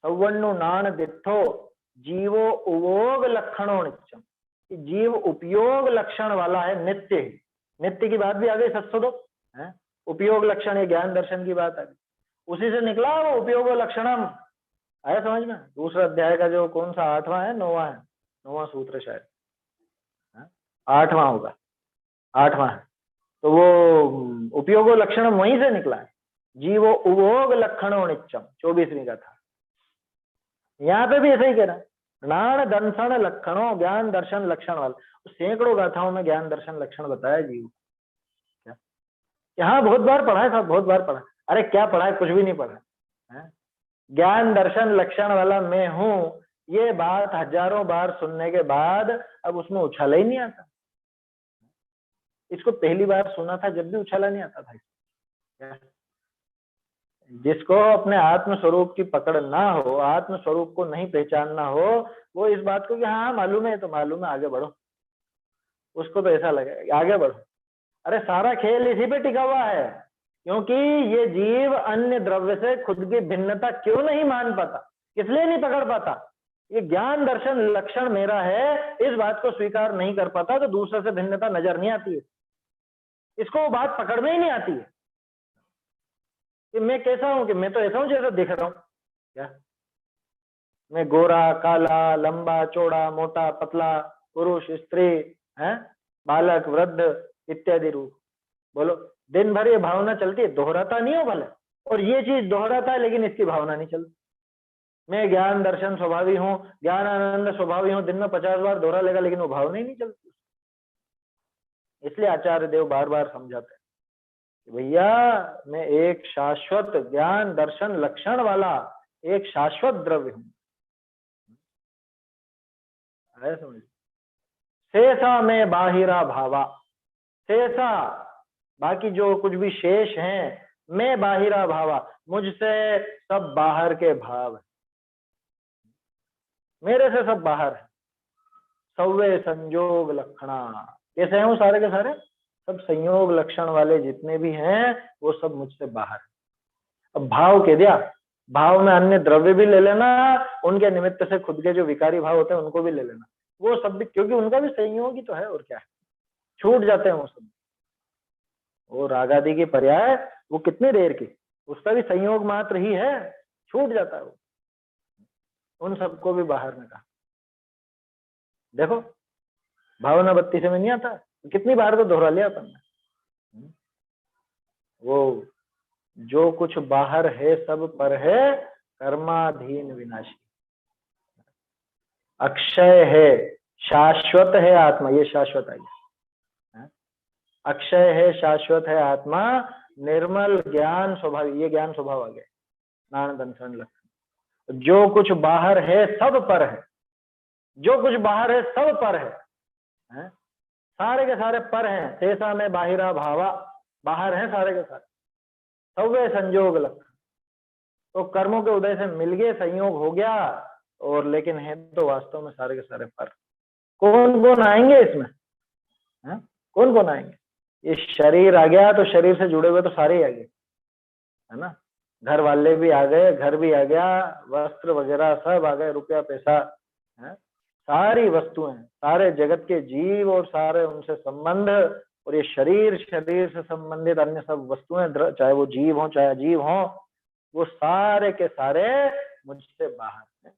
सौवन्नु नान दिठो जीवो उपयोग लक्षणों नित्यम। जीव उपयोग लक्षण वाला है, नित्य। नित्य की बात भी आ गई सत्सदो है, उपयोग लक्षण है, ज्ञान दर्शन की बात आ गई, उसी से निकला वो उपयोग लक्षणम। आया समझ में। दूसरा अध्याय का जो कौन सा 8वां है, 9वां है, 9वां सूत्र शायद 8वां होगा, 8वां है। तो वो उपयोग लक्षण वहीं से निकला है, जीवो उपयोग लक्षणों नित्यम, 24वीं का था। यहाँ पे भी ऐसा ही कह रहा है, ज्ञान दर्शन लक्षणों, ज्ञान दर्शन लक्षण वाला। सैकड़ों गाथाओं में ज्ञान दर्शन लक्षण बताया जीव। क्या यहाँ बहुत बार पढ़ा है, सब बहुत बार पढ़ा। अरे क्या पढ़ा है, कुछ भी नहीं पढ़ा है। ज्ञान दर्शन लक्षण वाला मैं हूं, ये बात हजारों बार सुनने के बाद अब उसमें उछाला ही नहीं आता। इसको पहली बार सुना था जब भी उछाला नहीं आता था। जिसको अपने आत्म स्वरूप की पकड़ ना हो, आत्म स्वरूप को नहीं पहचानना हो, वो इस बात को कि हाँ मालूम है तो मालूम है, आगे बढ़ो, उसको तो ऐसा लगेगा आगे बढ़ो। अरे सारा खेल इसी पे टिका हुआ है, क्योंकि ये जीव अन्य द्रव्य से खुद की भिन्नता क्यों नहीं मान पाता, इसलिए नहीं पकड़ पाता। ये ज्ञान दर्शन लक्षण मेरा है, इस बात को स्वीकार नहीं कर पाता, तो दूसरे से भिन्नता नजर नहीं आती है, इसको वो बात पकड़ में ही नहीं आती है कि मैं कैसा हूं, कि मैं तो ऐसा हूं जैसा दिख रहा हूं। क्या मैं गोरा काला, लंबा चौड़ा, मोटा पतला, पुरुष स्त्री है, बालक वृद्ध इत्यादि रूप, बोलो दिन भर ये भावना चलती है, दोहराता नहीं हो भले, और ये चीज दोहराता है लेकिन इसकी भावना नहीं चलती। मैं ज्ञान दर्शन स्वभावी हूँ, ज्ञान आनंद स्वभावी हूँ, दिन में 50 बार दोहरा लेगा लेकिन वो भावना ही नहीं चलती। इसलिए आचार्य देव बार बार समझाते हैं कि भैया मैं एक शाश्वत ज्ञान दर्शन लक्षण वाला एक शाश्वत द्रव्य हूं। समझ, शेषा में बाहिरा भावा, शेषा बाकी जो कुछ भी शेष हैं, मैं बाहिरा भावा मुझसे सब बाहर के भाव है, मेरे से सब बाहर है। सौवे संयोग लक्षणा, कैसे हैं वो सारे के सारे, सब संयोग लक्षण वाले जितने भी हैं वो सब मुझसे बाहर है। अब भाव कह दिया, भाव में अन्य द्रव्य भी ले लेना, उनके निमित्त से खुद के जो विकारी भाव होते हैं उनको भी ले लेना, वो सब भी, क्योंकि उनका भी संयोग ही तो है, और क्या है, छूट जाते हैं वो सब। वो राग आदि की पर्याय वो कितनी देर की, उसका भी संयोग मात्र ही है, छूट जाता है वो, उन सबको भी बाहर में कहा। देखो भावना 32 में नहीं आता, कितनी बार तो दोहरा लिया अपन ने। वो जो कुछ बाहर है सब पर है, कर्माधीन विनाशी। अक्षय है, शाश्वत है आत्मा, ये शाश्वत आ गया। अक्षय है, शाश्वत है आत्मा, निर्मल ज्ञान स्वभाव, ये ज्ञान स्वभाव आ गया। नान दंसन लक्षण। जो कुछ बाहर है सब पर है, जो कुछ बाहर है सब पर है? सारे के सारे पर हैं। तेसा में बाहिरा भावा, बाहर हैं सारे के सारे। सव्वे संयोग लक्षण, तो कर्मों के उदय से मिल गए, संयोग हो गया, और लेकिन है तो वास्तव में सारे के सारे पर। कौन कौन आएंगे इसमें? कौन कौन आएंगे? ये शरीर आ गया तो शरीर से जुड़े हुए तो सारे ही आ गए, है ना। घर वाले भी आ गए, घर भी आ गया, वस्त्र वगैरह सब आ गए, रुपया पैसा है, सारी वस्तुएं, सारे जगत के जीव और सारे उनसे संबंध, और ये शरीर, शरीर से संबंधित अन्य सब वस्तुएं, चाहे वो जीव हो चाहे अजीव हो, वो सारे के सारे मुझसे बाहर है।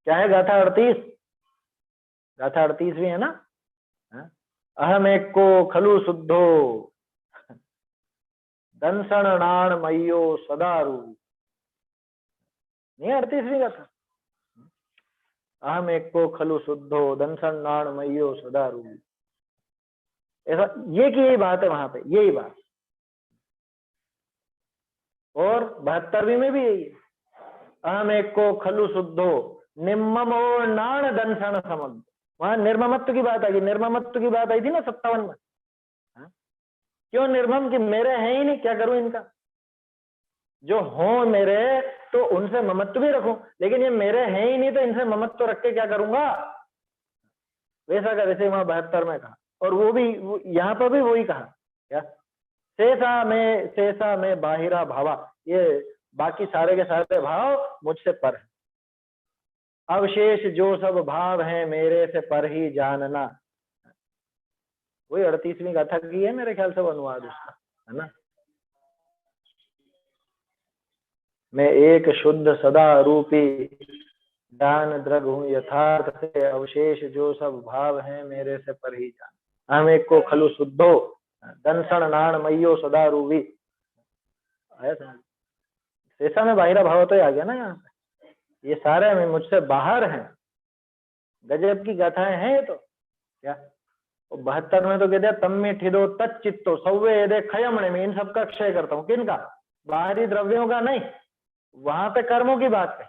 क्या है गाथा 38? गाथा 38 भी है ना। अहम एक को खलु शुद्धो दंसन नाण मयो सदारू, नहीं 38वीं गाथा। अहम एक को खलु शुद्धो दंसन नाण मयो सदारू, ऐसा ये की यही बात है वहां पे, यही बात। और 72वीं में भी यही है, अहम एक को खलु शुद्धो निम्ममो नाण दंसन समग्र। वहां निर्ममत्व की बात आ गई, निर्ममत्व की बात आई थी ना 57 में। क्यों निर्मम? कि मेरे हैं ही नहीं, क्या करूं इनका? जो हो मेरे तो उनसे ममत्व भी रखूं, लेकिन ये मेरे हैं ही नहीं तो इनसे ममत्व रख के क्या करूंगा? वैसा का वैसे वहां 72 में कहा, और वो भी यहाँ पर भी वही कहा, क्या शेषा में बाहिरा भावा, ये बाकी सारे के सारे भाव मुझसे पर है। अवशेष जो सब भाव है मेरे से पर ही जानना, वही 38वीं गाथा की है मेरे ख्याल से वो अनुवाद उसका, है ना। मैं एक शुद्ध सदा रूपी ज्ञान द्रग हूँ यथार्थ से, अवशेष जो सब भाव है मेरे से पर ही जान। हम एक को खलु शुद्धो दंसन नाण मयो सदा रूपी, शेषा में बाहिरा भाव तो आ गया ना यहाँ पे, ये सारे में मुझसे बाहर हैं। गजब की गाथाएं हैं ये तो, क्या। 72 में तो कहते हैं तम्मे ठिदो तच्चित्तो सव्वे यदे खयमणे में, इन सबका क्षय करता हूँ। किनका? बाहरी द्रव्यों का नहीं, वहां पे कर्मों की बात है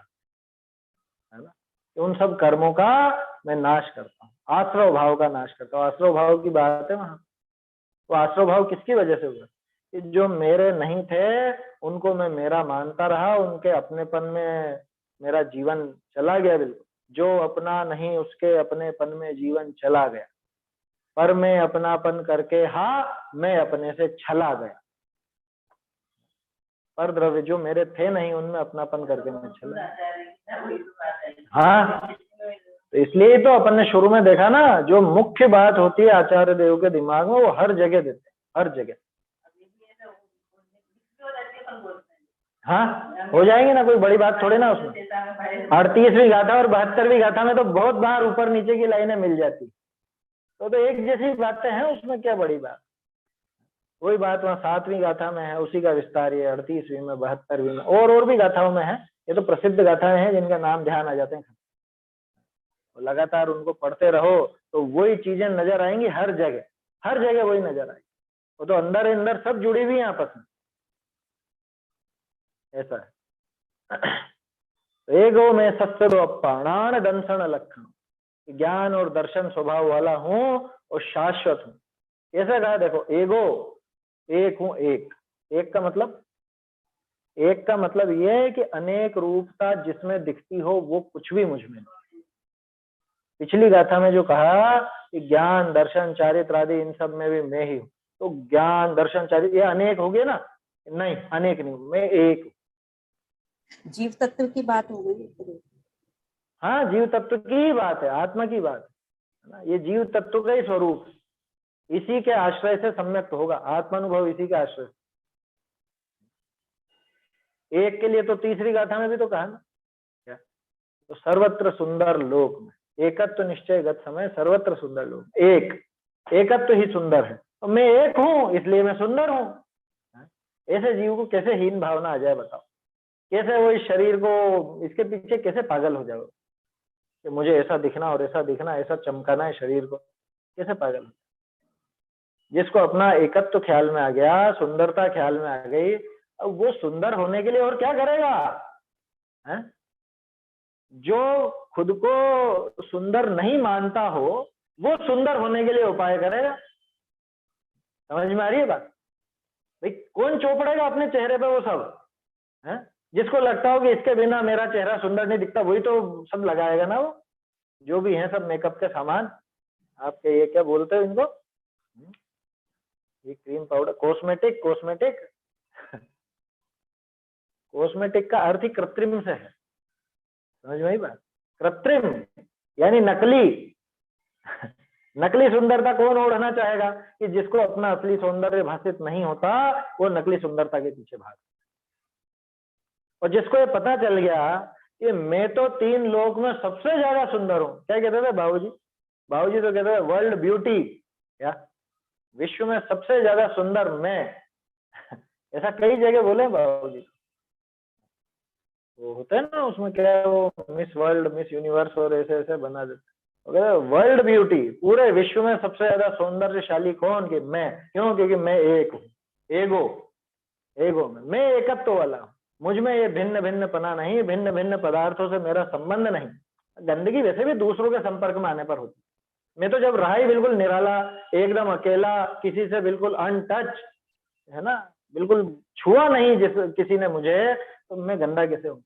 ना। उन सब कर्मों का मैं नाश करता हूँ, आश्रव भाव का नाश करता हूँ। आश्रव भाव की बात है वहां। तो आश्रव भाव किसकी वजह से हुआ? कि जो मेरे नहीं थे उनको मैं मेरा मानता रहा, उनके अपनेपन में मेरा जीवन चला गया। बिल्कुल जो अपना नहीं उसके अपनेपन में जीवन चला गया, पर मैं अपनापन करके हाँ मैं अपने से छला गया। पर द्रव्य जो मेरे थे नहीं उनमें अपनापन करके मैं चला। हाँ, तो इसलिए तो अपन ने शुरू में देखा ना, जो मुख्य बात होती है आचार्य देव के दिमाग में वो हर जगह देते हैं, हर जगह। हाँ हो जाएंगे ना, कोई बड़ी बात थोड़ी ना उसमें। 38वीं गाथा और 72वीं गाथा में तो बहुत बार ऊपर नीचे की लाइनें मिल जाती, तो एक जैसी बातें हैं उसमें, क्या बड़ी बात। वही बात वहाँ 7वीं गाथा में है, उसी का विस्तार ये 38वीं में 72वीं में और भी गाथाओं में है। ये तो प्रसिद्ध गाथाएं हैं जिनका नाम ध्यान आ जाते हैं, लगातार उनको पढ़ते रहो तो वही चीजें नजर आएंगी हर जगह, हर जगह वही नजर आएगी। वो तो अंदर अंदर सब जुड़ी हुई है आपस में, ऐसा है। एगो में सत्य दो प्राण दंसन लक्षण, ज्ञान और दर्शन स्वभाव वाला हूं और शाश्वत हूं। कैसा कहा देखो, एगो एक हूं, एक का मतलब, एक का मतलब यह है कि अनेक रूपता जिसमें दिखती हो वो कुछ भी मुझ में नहीं। पिछली गाथा में जो कहा कि ज्ञान दर्शन चारित्र आदि इन सब में भी मैं ही हूं, तो ज्ञान दर्शन चारित्र ये अनेक हो गए ना? नहीं, अनेक नहीं, मैं एक हूं। जीव तत्व की बात हो गई। हाँ, जीव तत्व की ही बात है, आत्मा की बात है ना। ये जीव तत्व का ही स्वरूप, इसी के आश्रय से सम्यक्त होगा आत्मानुभव, इसी के आश्रय। एक के लिए तो तीसरी गाथा में भी तो कहा ना, क्या, तो सर्वत्र सुंदर लोक में एकत्व निश्चय गत समय सर्वत्र सुंदर लोग। एकत्व ही सुंदर है, तो मैं एक हूं इसलिए मैं सुंदर हूं। ऐसे जीव को कैसे हीन भावना आ जाए बताओ? कैसे वो इस शरीर को, इसके पीछे कैसे पागल हो जाओ कि मुझे ऐसा दिखना और ऐसा दिखना, ऐसा चमकाना है शरीर को, कैसे पागल हो? जिसको अपना एकत्व ख्याल में आ गया, सुंदरता ख्याल में आ गई, अब वो सुंदर होने के लिए और क्या करेगा? है? जो खुद को सुंदर नहीं मानता हो वो सुंदर होने के लिए उपाय करेगा। समझ में आ रही है बात? भाई कौन चौपड़ेगा अपने चेहरे पे वो सब? है? जिसको लगता हो कि इसके बिना मेरा चेहरा सुंदर नहीं दिखता, वही तो सब लगाएगा ना। वो जो भी है सब मेकअप के सामान, आपके ये क्या बोलते हो इनको, ये क्रीम पाउडर, कॉस्मेटिक। कॉस्मेटिक का अर्थ ही कृत्रिम से है, समझ में आई बात? कृत्रिम यानी नकली। नकली सुंदरता कौन ओढ़ना चाहेगा? कि जिसको अपना असली सौंदर्य भाषित नहीं होता वो नकली सुंदरता के पीछे भाग। और जिसको ये पता चल गया कि मैं तो 3 लोक में सबसे ज्यादा सुंदर हूं, क्या कहते थे बाबूजी? बाबूजी तो कहते थे वर्ल्ड ब्यूटी, क्या विश्व में सबसे ज्यादा सुंदर मैं। ऐसा कई जगह बोले बाबूजी। वो होता है ना उसमें क्या है, वो मिस वर्ल्ड, मिस यूनिवर्स और ऐसे ऐसे बना देते। वर्ल्ड ब्यूटी, पूरे विश्व में सबसे ज्यादा सौंदर्यशाली कौन? कि मैं। क्यों? क्योंकि मैं एक हूँ। एगो में मैं एकत्व वाला हूँ। मुझ में ये भिन्न भिन्न पना नहीं, भिन्न भिन्न पदार्थों से मेरा संबंध नहीं। गंदगी वैसे भी दूसरों के संपर्क में आने पर होती। मैं तो जब रहा ही बिल्कुल निराला, एकदम अकेला, किसी से बिल्कुल अनटच, है ना, बिल्कुल छुआ नहीं जिस किसी ने मुझे, तो मैं गंदा कैसे हूं?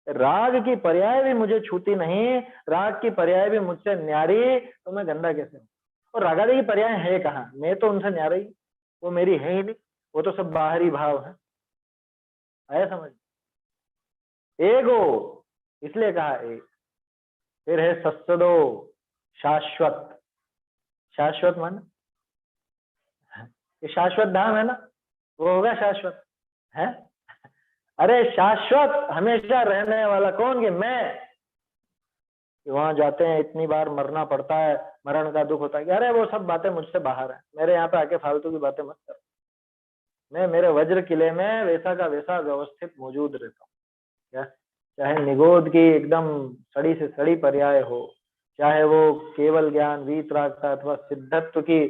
राग की पर्याय भी मुझे छूती नहीं, राग की पर्याय भी मुझसे न्यारी, तो मैं गंदा कैसे हूं? और रागादि की पर्याय है कहाँ? मैं तो उनसे न्यारा ही, वो मेरी है ही नहीं, वो तो सब बाहरी भाव है। आया समझ? एगो, इसलिए कहा एक। फिर है सत्सदो, शाश्वत। शाश्वत मान ये शाश्वत धाम है ना, वो होगा शाश्वत है। अरे शाश्वत हमेशा रहने वाला कौन? कि मैं। कि वहां जाते हैं इतनी बार मरना पड़ता है, मरण का दुख होता है, कि अरे वो सब बातें मुझसे बाहर है, मेरे यहाँ पे आके फालतू की बातें मत करो। मैं मेरे वज्र किले में वैसा का वैसा व्यवस्थित मौजूद रहता हूँ। क्या? चाहे निगोद की एकदम सड़ी से सड़ी पर्याय हो, चाहे वो केवल ज्ञान, वीतरागता अथवा सिद्धत्व की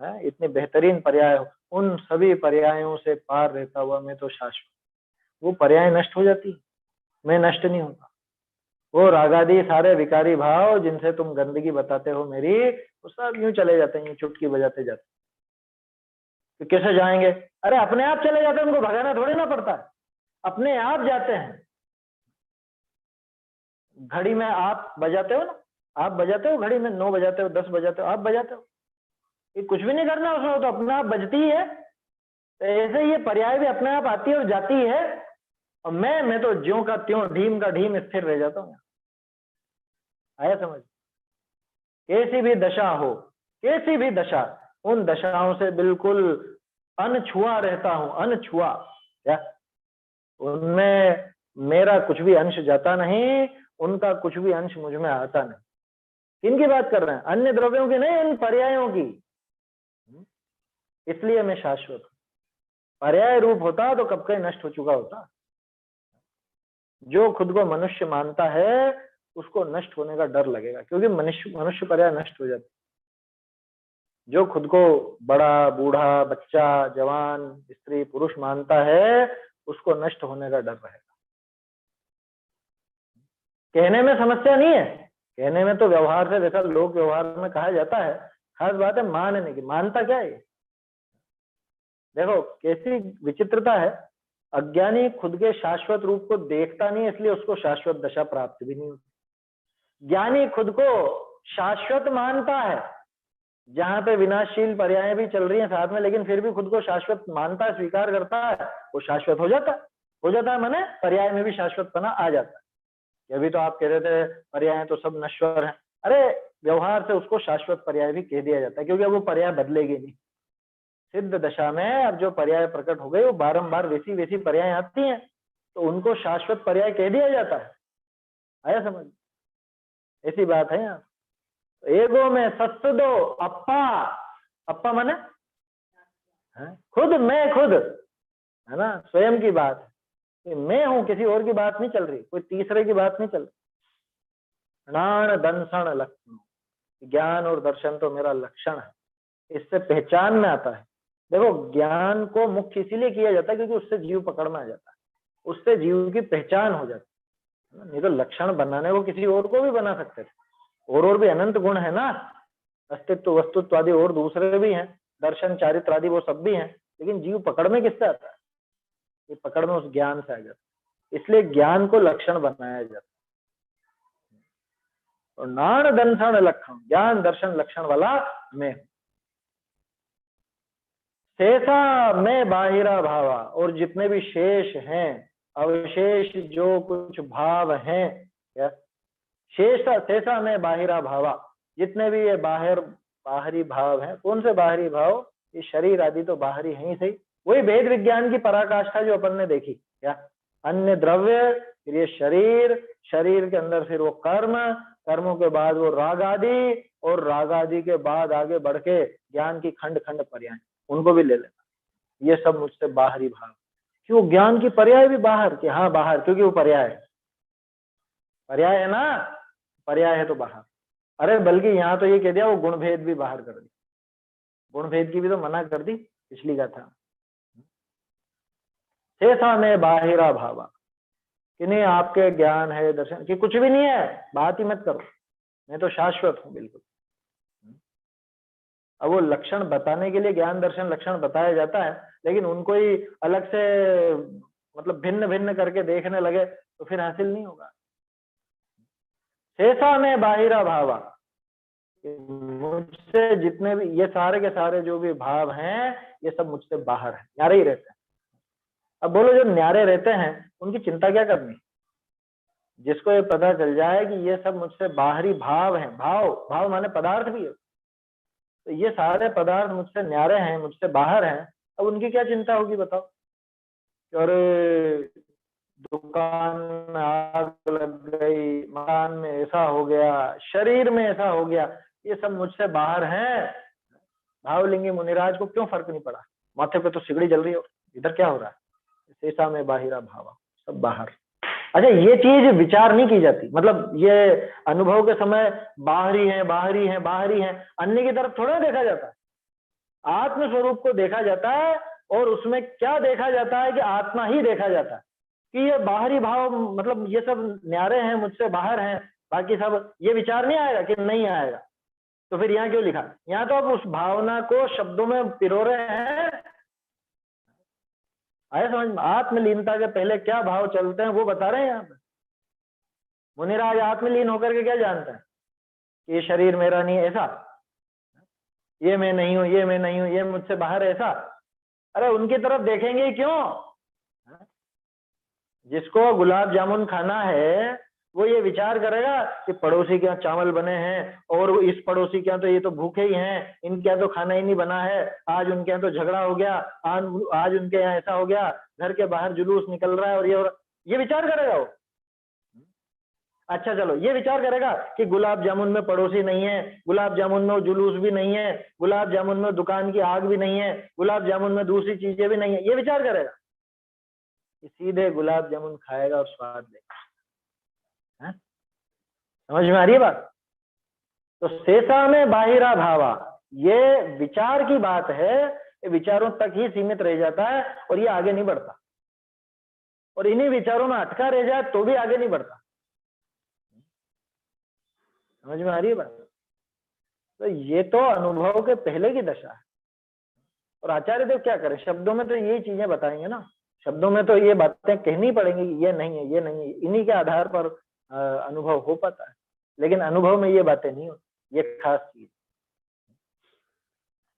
इतनी बेहतरीन पर्याय हो, उन सभी पर्यायों से पार रहता हुआ मैं तो शाश्वत। वो पर्याय नष्ट हो जाती, मैं नष्ट नहीं होता। वो रागादि सारे विकारी भाव जिनसे तुम गंदगी बताते हो मेरी, वो सब यूं चले जाते हैं, चुटकी बजाते जाते। तो कैसे जाएंगे? अरे अपने आप चले जाते हैं, उनको भगाना थोड़ी ना पड़ता है, अपने आप जाते हैं। घड़ी में आप बजाते हो ना, आप बजाते हो घड़ी में, 9 बजाते हो, 10 बजाते हो, आप बजाते हो, ये कुछ भी नहीं करना उसमें, तो अपने आप बजती है। तो ऐसे ये पर्याय भी अपने आप आती है और जाती है। और मैं तो ज्यों का त्यों, ढीम का ढीम स्थिर रह जाता हूँ। आया समझ? कैसी भी दशा हो, कैसी भी दशा, उन दशाओं से बिल्कुल अनछुआ रहता हूं, अनछुआ। क्या? उनमें मेरा कुछ भी अंश जाता नहीं, उनका कुछ भी अंश मुझ में आता नहीं। किनकी बात कर रहे हैं? अन्य द्रव्यों की नहीं, इन पर्यायों की। इसलिए मैं शाश्वत हूं। पर्याय रूप होता तो कब का नष्ट हो चुका होता। जो खुद को मनुष्य मानता है उसको नष्ट होने का डर लगेगा, क्योंकि मनुष्य पर्याय नष्ट हो जाता। जो खुद को बड़ा, बूढ़ा, बच्चा, जवान, स्त्री, पुरुष मानता है उसको नष्ट होने का डर रहेगा। कहने में समस्या नहीं है, कहने में तो व्यवहार से, जैसा लोक व्यवहार में कहा जाता है, खास बात है मानने की। मानता क्या है? देखो कैसी विचित्रता है। अज्ञानी खुद के शाश्वत रूप को देखता नहीं, इसलिए उसको शाश्वत दशा प्राप्त भी नहीं होती। ज्ञानी खुद को शाश्वत मानता है, जहां पे विनाशशील पर्याय भी चल रही हैं साथ में, लेकिन फिर भी खुद को शाश्वत मानता है, स्वीकार करता है, वो शाश्वत हो जाता है। माने पर्याय में भी शाश्वतपना आ जाता है। अभी तो आप कह रहे थे पर्याय तो सब नश्वर हैं, अरे व्यवहार से उसको शाश्वत पर्याय भी कह दिया जाता है, क्योंकि अब वो पर्याय बदलेगी नहीं। सिद्ध दशा में अब जो पर्याय प्रकट हो गए वो बारंबार वैसी वैसी पर्याय आती हैं, तो उनको शाश्वत पर्याय कह दिया जाता है। आया समझ? ऐसी बात है यहाँ। एगो में सत्सदो अप्पा, अप्पा माने खुद, मैं खुद, है ना, स्वयं की बात है, मैं हूं, किसी और की बात नहीं चल रही, कोई तीसरे की बात नहीं चल रही। ज्ञान दर्शन लक्षण, ज्ञान और दर्शन तो मेरा लक्षण है, इससे पहचान में आता है। देखो ज्ञान को मुख्य इसीलिए किया जाता है क्योंकि उससे जीव पकड़ में आ जाता है, उससे जीव की पहचान हो जाती है। नहीं तो लक्षण बनाने को किसी और को भी बना सकते थे, और भी अनंत गुण है ना, अस्तित्व वस्तुत्व आदि और दूसरे भी हैं, दर्शन चारित्र आदि वो सब भी हैं, लेकिन जीव पकड़ में किससे आता है? ये पकड़ में उस ज्ञान से आ जाता है, इसलिए ज्ञान को लक्षण बनाया जाता है। और नाण दंशन लक्षण, ज्ञान दर्शन लक्षण वाला मैं हूं। शेषा में बाहिरा भावा, और जितने भी शेष हैं, अवशेष जो कुछ भाव हैं, क्या शेषा, शेषा में बाहिरा भावा, जितने भी ये बाहरी भाव हैं। कौन से बाहरी भाव? ये शरीर आदि तो बाहरी है ही सही, वही भेद विज्ञान की पराकाष्ठा जो अपन ने देखी, क्या अन्य द्रव्य, फिर ये शरीर, शरीर के अंदर फिर वो कर्म, कर्मों के बाद वो राग आदि, और राग आदि के बाद आगे बढ़ के ज्ञान की खंड खंड पर्याय, उनको भी ले लेना। ये सब मुझसे बाहरी भाव, क्यों? ज्ञान की पर्याय भी बाहर, कि हाँ बाहर, क्योंकि वो पर्याय है, पर्याय है ना, पर्याय है तो बाहर। अरे बल्कि यहाँ तो ये कह दिया वो गुण भेद भी बाहर कर दी, गुण भेद की भी तो मना कर दी पिछली कथा। शेषा में बाहिरा भावा, कि नहीं आपके ज्ञान है दर्शन कि कुछ भी नहीं है, बात ही मत करो, मैं तो शाश्वत हूं बिल्कुल। अब वो लक्षण बताने के लिए ज्ञान दर्शन लक्षण बताया जाता है, लेकिन उनको ही अलग से मतलब भिन्न भिन्न करके देखने लगे तो फिर हासिल नहीं होगा। शेषा में बाहिरा भावा, मुझसे जितने भी ये सारे के सारे जो भी भाव हैं, ये सब मुझसे बाहर है, न्यारे ही रहते हैं। अब बोलो जो न्यारे रहते हैं उनकी चिंता क्या करनी? जिसको ये पता चल जाए कि ये सब मुझसे बाहरी भाव हैं, भाव, भाव माने पदार्थ भी है, तो ये सारे पदार्थ मुझसे न्यारे हैं, मुझसे बाहर हैं, अब उनकी क्या चिंता होगी बताओ? और दुकान में आग लग गई, मकान में ऐसा हो गया, शरीर में ऐसा हो गया, ये सब मुझसे बाहर हैं। भावलिंगी मुनिराज को क्यों फर्क नहीं पड़ा? माथे पे तो सिगड़ी जल रही हो, इधर क्या हो रहा है? शेषा में बाहिरा भावा, सब बाहर। अच्छा, ये चीज विचार नहीं की जाती, मतलब ये अनुभव के समय बाहरी है बाहरी है बाहरी है, अन्य की तरफ थोड़ा देखा जाता है, आत्म स्वरूप को देखा जाता है, और उसमें क्या देखा जाता है कि आत्मा ही देखा जाता है, कि ये बाहरी भाव मतलब ये सब न्यारे हैं, मुझसे बाहर हैं, बाकी सब, ये विचार नहीं आएगा कि नहीं आएगा। तो फिर यहाँ क्यों लिखा? यहाँ तो आप उस भावना को शब्दों में पिरो रहे हैं, आया समझ में? आत्मलीनता के पहले क्या भाव चलते हैं वो बता रहे हैं यहाँ पे। मुनिराज आत्मलीन होकर के क्या जानते हैं? ये शरीर मेरा नहीं, ऐसा, ये मैं नहीं हूं, ये मैं नहीं हूं, ये मुझसे बाहर, ऐसा। अरे उनकी तरफ देखेंगे क्यों? जिसको गुलाब जामुन खाना है वो ये विचार करेगा कि पड़ोसी के यहाँ चावल बने हैं, और इस पड़ोसी के यहाँ तो ये तो भूखे ही हैं, इनके यहाँ तो खाना ही नहीं बना है, आज उनके यहाँ तो झगड़ा हो गया, आज उनके यहाँ ऐसा हो गया, घर के बाहर जुलूस निकल रहा है, और ये विचार करेगा वो। अच्छा चलो, ये विचार करेगा कि गुलाब जामुन में पड़ोसी नहीं है, गुलाब जामुन में जुलूस भी नहीं है, गुलाब जामुन में दुकान की आग भी नहीं है, गुलाब जामुन में दूसरी चीजें भी नहीं है, ये विचार करेगा? सीधे गुलाब जामुन खाएगा और स्वाद लेगा। समझ में आ रही है बात? तो शेषा में बाहिरा भावा, ये विचार की बात है, ये विचारों तक ही सीमित रह जाता है, और ये आगे नहीं बढ़ता, और इन्हीं विचारों में अटका रह जाए तो भी आगे नहीं बढ़ता। समझ में आ रही है बात? तो ये तो अनुभव के पहले की दशा है, और आचार्य देव क्या करें, शब्दों में तो ये चीजें बताएंगे ना, शब्दों में तो ये बातें कहनी पड़ेंगी, ये नहीं है, ये नहीं है, इन्हीं के आधार पर अनुभव हो पाता है, लेकिन अनुभव में ये बातें नहीं होती, ये खास चीज।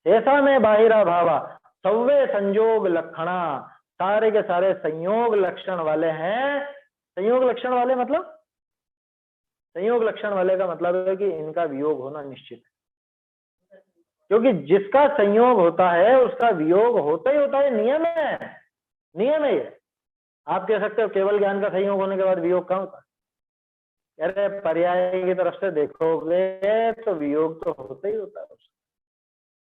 ऐसा में बाहिरा भावा, सव्वे संयोग लक्षणा, सारे के सारे संयोग लक्षण वाले हैं। संयोग लक्षण वाले मतलब, संयोग लक्षण वाले का मतलब है कि इनका वियोग होना निश्चित है, क्योंकि जिसका संयोग होता है उसका वियोग होता ही होता है, नियम है, नियम है ये। आप कह सकते हो केवल ज्ञान का संयोग होने के बाद वियोग कहाँ होता है? अरे पर्याय की तरफ से देखोगे तो वियोग तो होता ही होता है,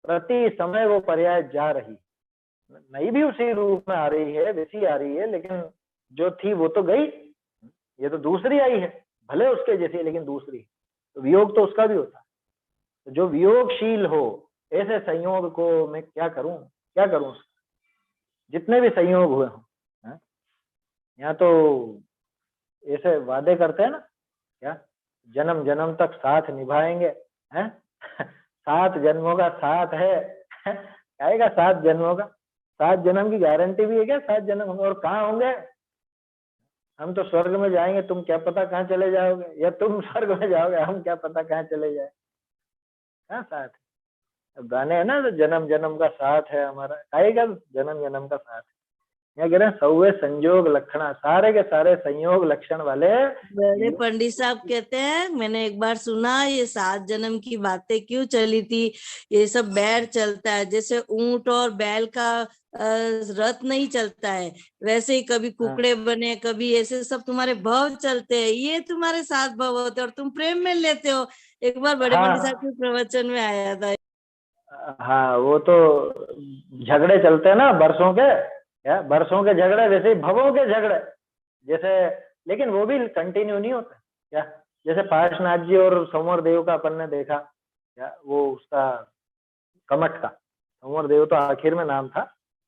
प्रति समय वो पर्याय जा रही, नहीं भी उसी रूप में आ रही है, वैसी आ रही है, लेकिन जो थी वो तो गई, ये तो दूसरी आई है, भले उसके जैसी लेकिन दूसरी, तो वियोग तो उसका भी होता है। तो जो वियोगशील हो ऐसे संयोग को मैं क्या करूं, क्या करूं, जितने भी संयोग हुए हों, यहाँ तो ऐसे वादे करते हैं ना, क्या जन्म जन्म तक साथ निभाएंगे, हैं 7 जन्मों का साथ है, आएगा 7 जन्मों का, 7 जन्म की गारंटी भी है क्या, 7 जन्म होंगे, और कहाँ होंगे, हम तो स्वर्ग में जाएंगे, तुम क्या पता कहाँ चले जाओगे, या तुम स्वर्ग में जाओगे, हम क्या पता कहाँ चले जाए, कहाँ साथ है। अब गाने है ना, तो जन्म जन्म का साथ है हमारा, आएगा जन्म जन्म का साथ है। यहाँ कह रहे हैं सौवे संयोग लक्षणा, सारे के सारे संयोग लक्षण वाले। बड़े पंडित साहब कहते हैं, मैंने एक बार सुना ये 7 जन्म की बातें क्यों चली थी, ये सब बैर चलता है, जैसे ऊंट और बैल का रथ नहीं चलता है, वैसे ही कभी कुकड़े बने, कभी ऐसे सब तुम्हारे भव चलते हैं, ये तुम्हारे साथ भव होते हैं और तुम प्रेम में लेते हो। एक बार बड़े पंडित साहब के प्रवचन में आया था। हाँ वो तो झगड़े चलते हैं ना बरसों के, या बरसों के झगड़े, वैसे ही भवों के झगड़े जैसे, लेकिन वो भी कंटिन्यू नहीं होते क्या, जैसे पार्श्वनाथ जी और संवर देव का अपन ने देखा, क्या वो उसका कमठ का, संवर देव तो आखिर में नाम था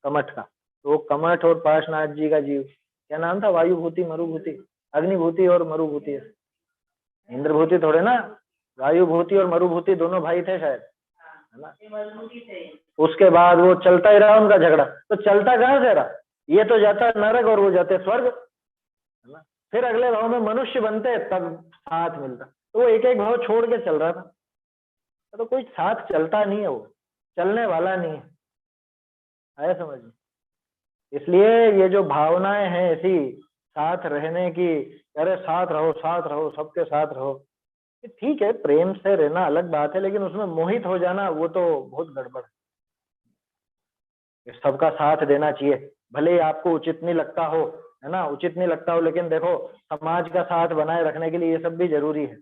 कमठ का, तो वो कमठ और पार्श्वनाथ जी का जीव क्या नाम था, वायुभूति मरुभूति, अग्निभूति और मरुभूति, इंद्रभूति थोड़े ना, वायुभूति और मरुभूति दोनों भाई थे शायद, है ना। उसके बाद वो चलता ही रहा उनका झगड़ा, तो चलता कहाँ से रहा, ये तो जाता नरक और वो जाते स्वर्ग, है ना। फिर अगले भाव में मनुष्य बनते तब साथ मिलता, तो वो एक एक भाव छोड़ के चल रहा था, तो कोई साथ चलता नहीं है, वो चलने वाला नहीं है, आया समझ में। इसलिए ये जो भावनाएं हैं ऐसी साथ रहने की, अरे साथ रहो सबके साथ रहो, ठीक है प्रेम से रहना अलग बात है, लेकिन उसमें मोहित हो जाना वो तो बहुत गड़बड़ है। सबका साथ देना चाहिए, भले ही आपको उचित नहीं लगता हो, है ना, उचित नहीं लगता हो, लेकिन देखो समाज का साथ बनाए रखने के लिए ये सब भी जरूरी है।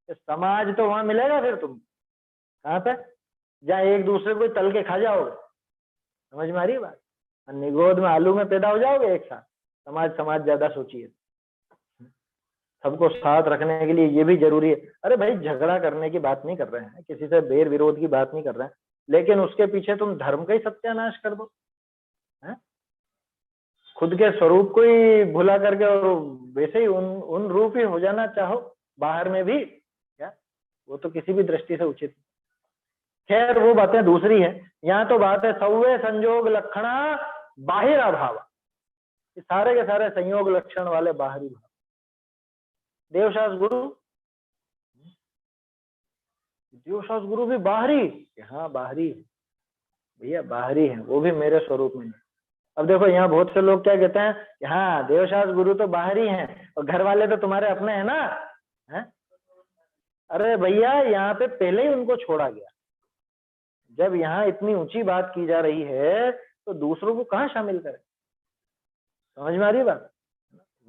समाज तो वहां मिलेगा फिर तुम कहाँ पे, जहाँ एक दूसरे को तल के खा जाओगे, समझ में आ रही है बात, निगोद में आलू में पैदा हो जाओगे एक साथ, समाज ज्यादा सोचिए, सबको साथ रखने के लिए ये भी जरूरी है। अरे भाई झगड़ा करने की बात नहीं कर रहे हैं, किसी से बैर विरोध की बात नहीं कर रहे हैं, लेकिन उसके पीछे तुम धर्म का ही सत्यानाश कर दो, है? खुद के स्वरूप को ही भुला करके और वैसे ही उन रूप ही हो जाना चाहो बाहर में भी, क्या वो तो किसी भी दृष्टि से उचित। खैर वो बातें दूसरी है, यहाँ तो बात है सौवे संयोग लक्षणा बाहिर अभाव, सारे के सारे संयोग लक्षण वाले बाहरी भाव। देवशास गुरु भी बाहरी, हाँ बाहरी भैया, बाहरी है, वो भी मेरे स्वरूप में नहीं। अब देखो यहाँ बहुत से लोग क्या कहते हैं कि हाँ देवशास गुरु तो बाहरी हैं और घर वाले तो तुम्हारे अपने हैं ना, है? अरे भैया यहाँ पे पहले ही उनको छोड़ा गया, जब यहाँ इतनी ऊंची बात की जा रही है तो दूसरों को कहाँ शामिल करें, समझ में आ रही बात।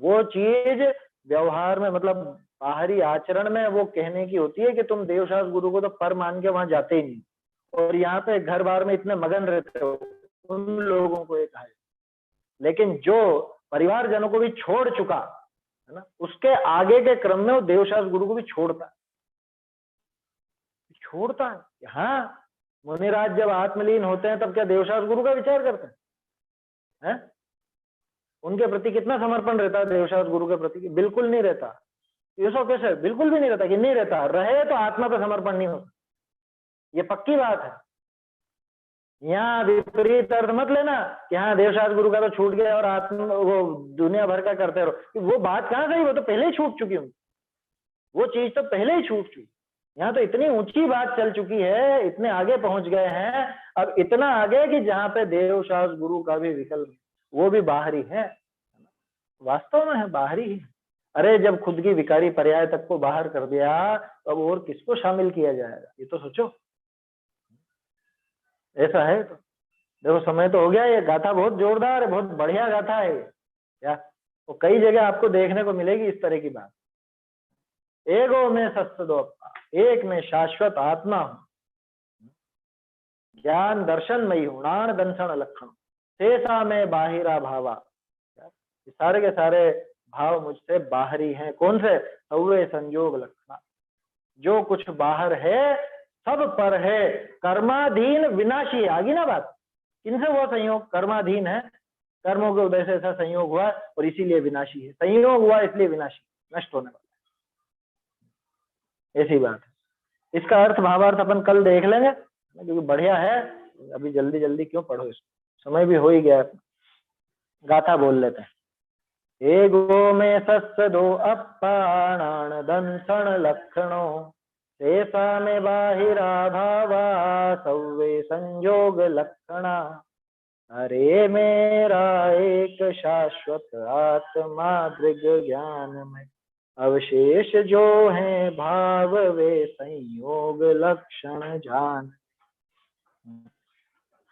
वो चीज व्यवहार में, मतलब बाहरी आचरण में वो कहने की होती है कि तुम देवशास गुरु को तो पर मान के वहां जाते ही नहीं, और यहाँ पे घर बार में इतने मगन रहते हो, उन लोगों को एक है। लेकिन जो परिवार जनों को भी छोड़ चुका है ना, उसके आगे के क्रम में वो देवशास गुरु को भी छोड़ता है। हाँ मुनिराज जब आत्मलीन होते हैं तब क्या देवशास गुरु का विचार करते हैं? उनके प्रति कितना समर्पण रहता है देवशास गुरु के प्रति? बिल्कुल नहीं रहता। ये सब कैसे? बिल्कुल भी नहीं रहता कि नहीं रहता, रहे तो आत्मा पे समर्पण नहीं होता, ये पक्की बात है। यहाँ विपरीत अर्थ मत लेना कि हाँ देवशास गुरु का तो छूट गया और आत्मा वो दुनिया भर का करते रहो, वो बात कहाँ सही, वो तो पहले ही छूट चुकी हूँ, वो चीज तो पहले ही छूट चुकी। यहाँ तो इतनी ऊंची बात चल चुकी है, इतने आगे पहुंच गए हैं, अब इतना आगे कि जहाँ पे देवशास गुरु का भी विकल्प, वो भी बाहरी है, वास्तव में है बाहरी ही। अरे जब खुद की विकारी पर्याय तक को बाहर कर दिया तो अब और किसको शामिल किया जाएगा, ये तो सोचो। ऐसा है तो देखो समय तो हो गया, ये गाथा बहुत जोरदार है, बहुत बढ़िया गाथा है क्या, तो कई जगह आपको देखने को मिलेगी इस तरह की बात। एगो में सत्सदो अप्पा, एक में शाश्वत आत्मा हूँ, ज्ञान दर्शन मई हूँ, नाण दंसन लक्षण, शेषा में बाहिरा भावा, ये सारे के सारे भाव मुझसे बाहरी हैं। कौन से? सौवे संयोग लक्षणा, जो कुछ बाहर है सब पर है, कर्माधीन विनाशी है। आगे ना बात, किनसे वो संयोग? कर्माधीन है, कर्मों के उदय से ऐसा संयोग हुआ और इसीलिए विनाशी है। संयोग हुआ इसलिए विनाशी, नष्ट होने वाला, ऐसी बात है। इसका अर्थ भावार्थ अपन कल देख लेंगे, क्योंकि बढ़िया है। अभी जल्दी जल्दी क्यों पढ़ो, इसको समय भी हो ही गया। गाथा बोल लेते हैं। एगो में सत्सदो अप्पाणान दंसन लक्षणों, शेषा में बाहिरा भावा, सौवे संयोग लक्षणा। अरे मेरा एक शाश्वत आत्मा दृग ज्ञान में, अवशेष जो है भाव वे संयोग लक्षण जान।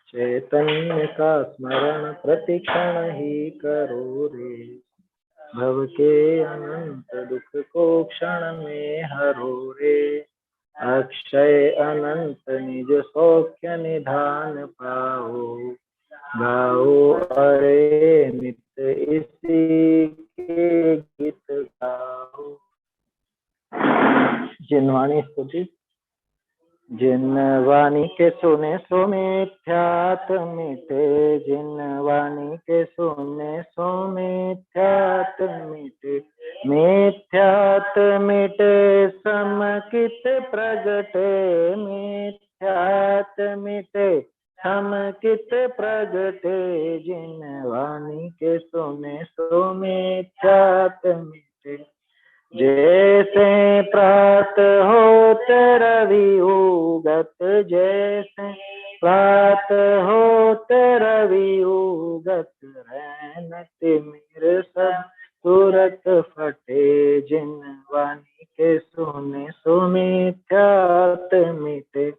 चैतन्य का स्मरण प्रतिक्षण ही करो रे, भव के अनंत दुख को क्षण में हरो रे। अक्षय अनंत निज सौख्य निधान पाओ, गाओ अरे नित्य इसी के गीत गाओ। जिनवाणी स्तुति। जिन वाणी के सुने सो मिथ्यात मिटे, जिन वाणी के सुने सो मिथ्यात मिटे, मिथ्यात मिटे समकित प्रगटे, मिथ्यात मिटे समकित प्रगटे। जिन वाणी के सुने सो मिथ्यात मिटे, जैसे प्रात होत रवि उगत, जैसे प्रात होत रवि उगत, रैन तिमिर सब तुरत फटे। जिन वाणी के सुने सो मिथ्यात मिटे,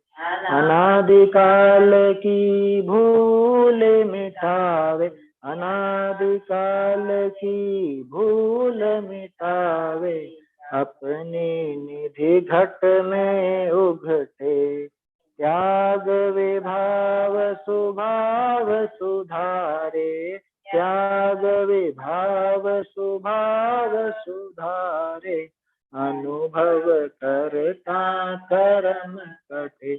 अनादिकाल की भूल मिटावे, अनादिकाल की भूल मिटावे। अपनी निधि घट में उघटे, त्याग विभाव सुभाव सुधारे, त्याग विभाव सुभाव सुधारे। अनुभव करता कर्म कटे,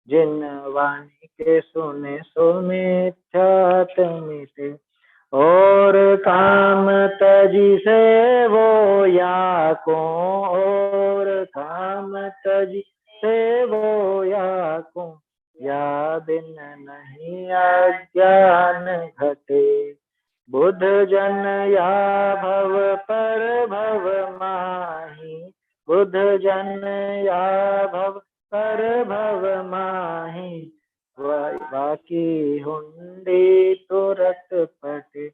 जिन वाणी के सुने सो मिथ्यात मिटे। और काम तजी से वो या को, और काम तजी से वो या को, या बिन नहीं अज्ञान घटे। बुध जन या भव पर भव माही, बुध जन या भव पर भव माही। बाकी हुंडी तुरत पटे,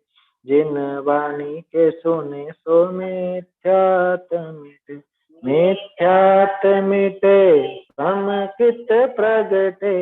जिन वाणी के सुने सो मिथ्यात मिटे, मिथ्यात मिटे समकित प्रगटे।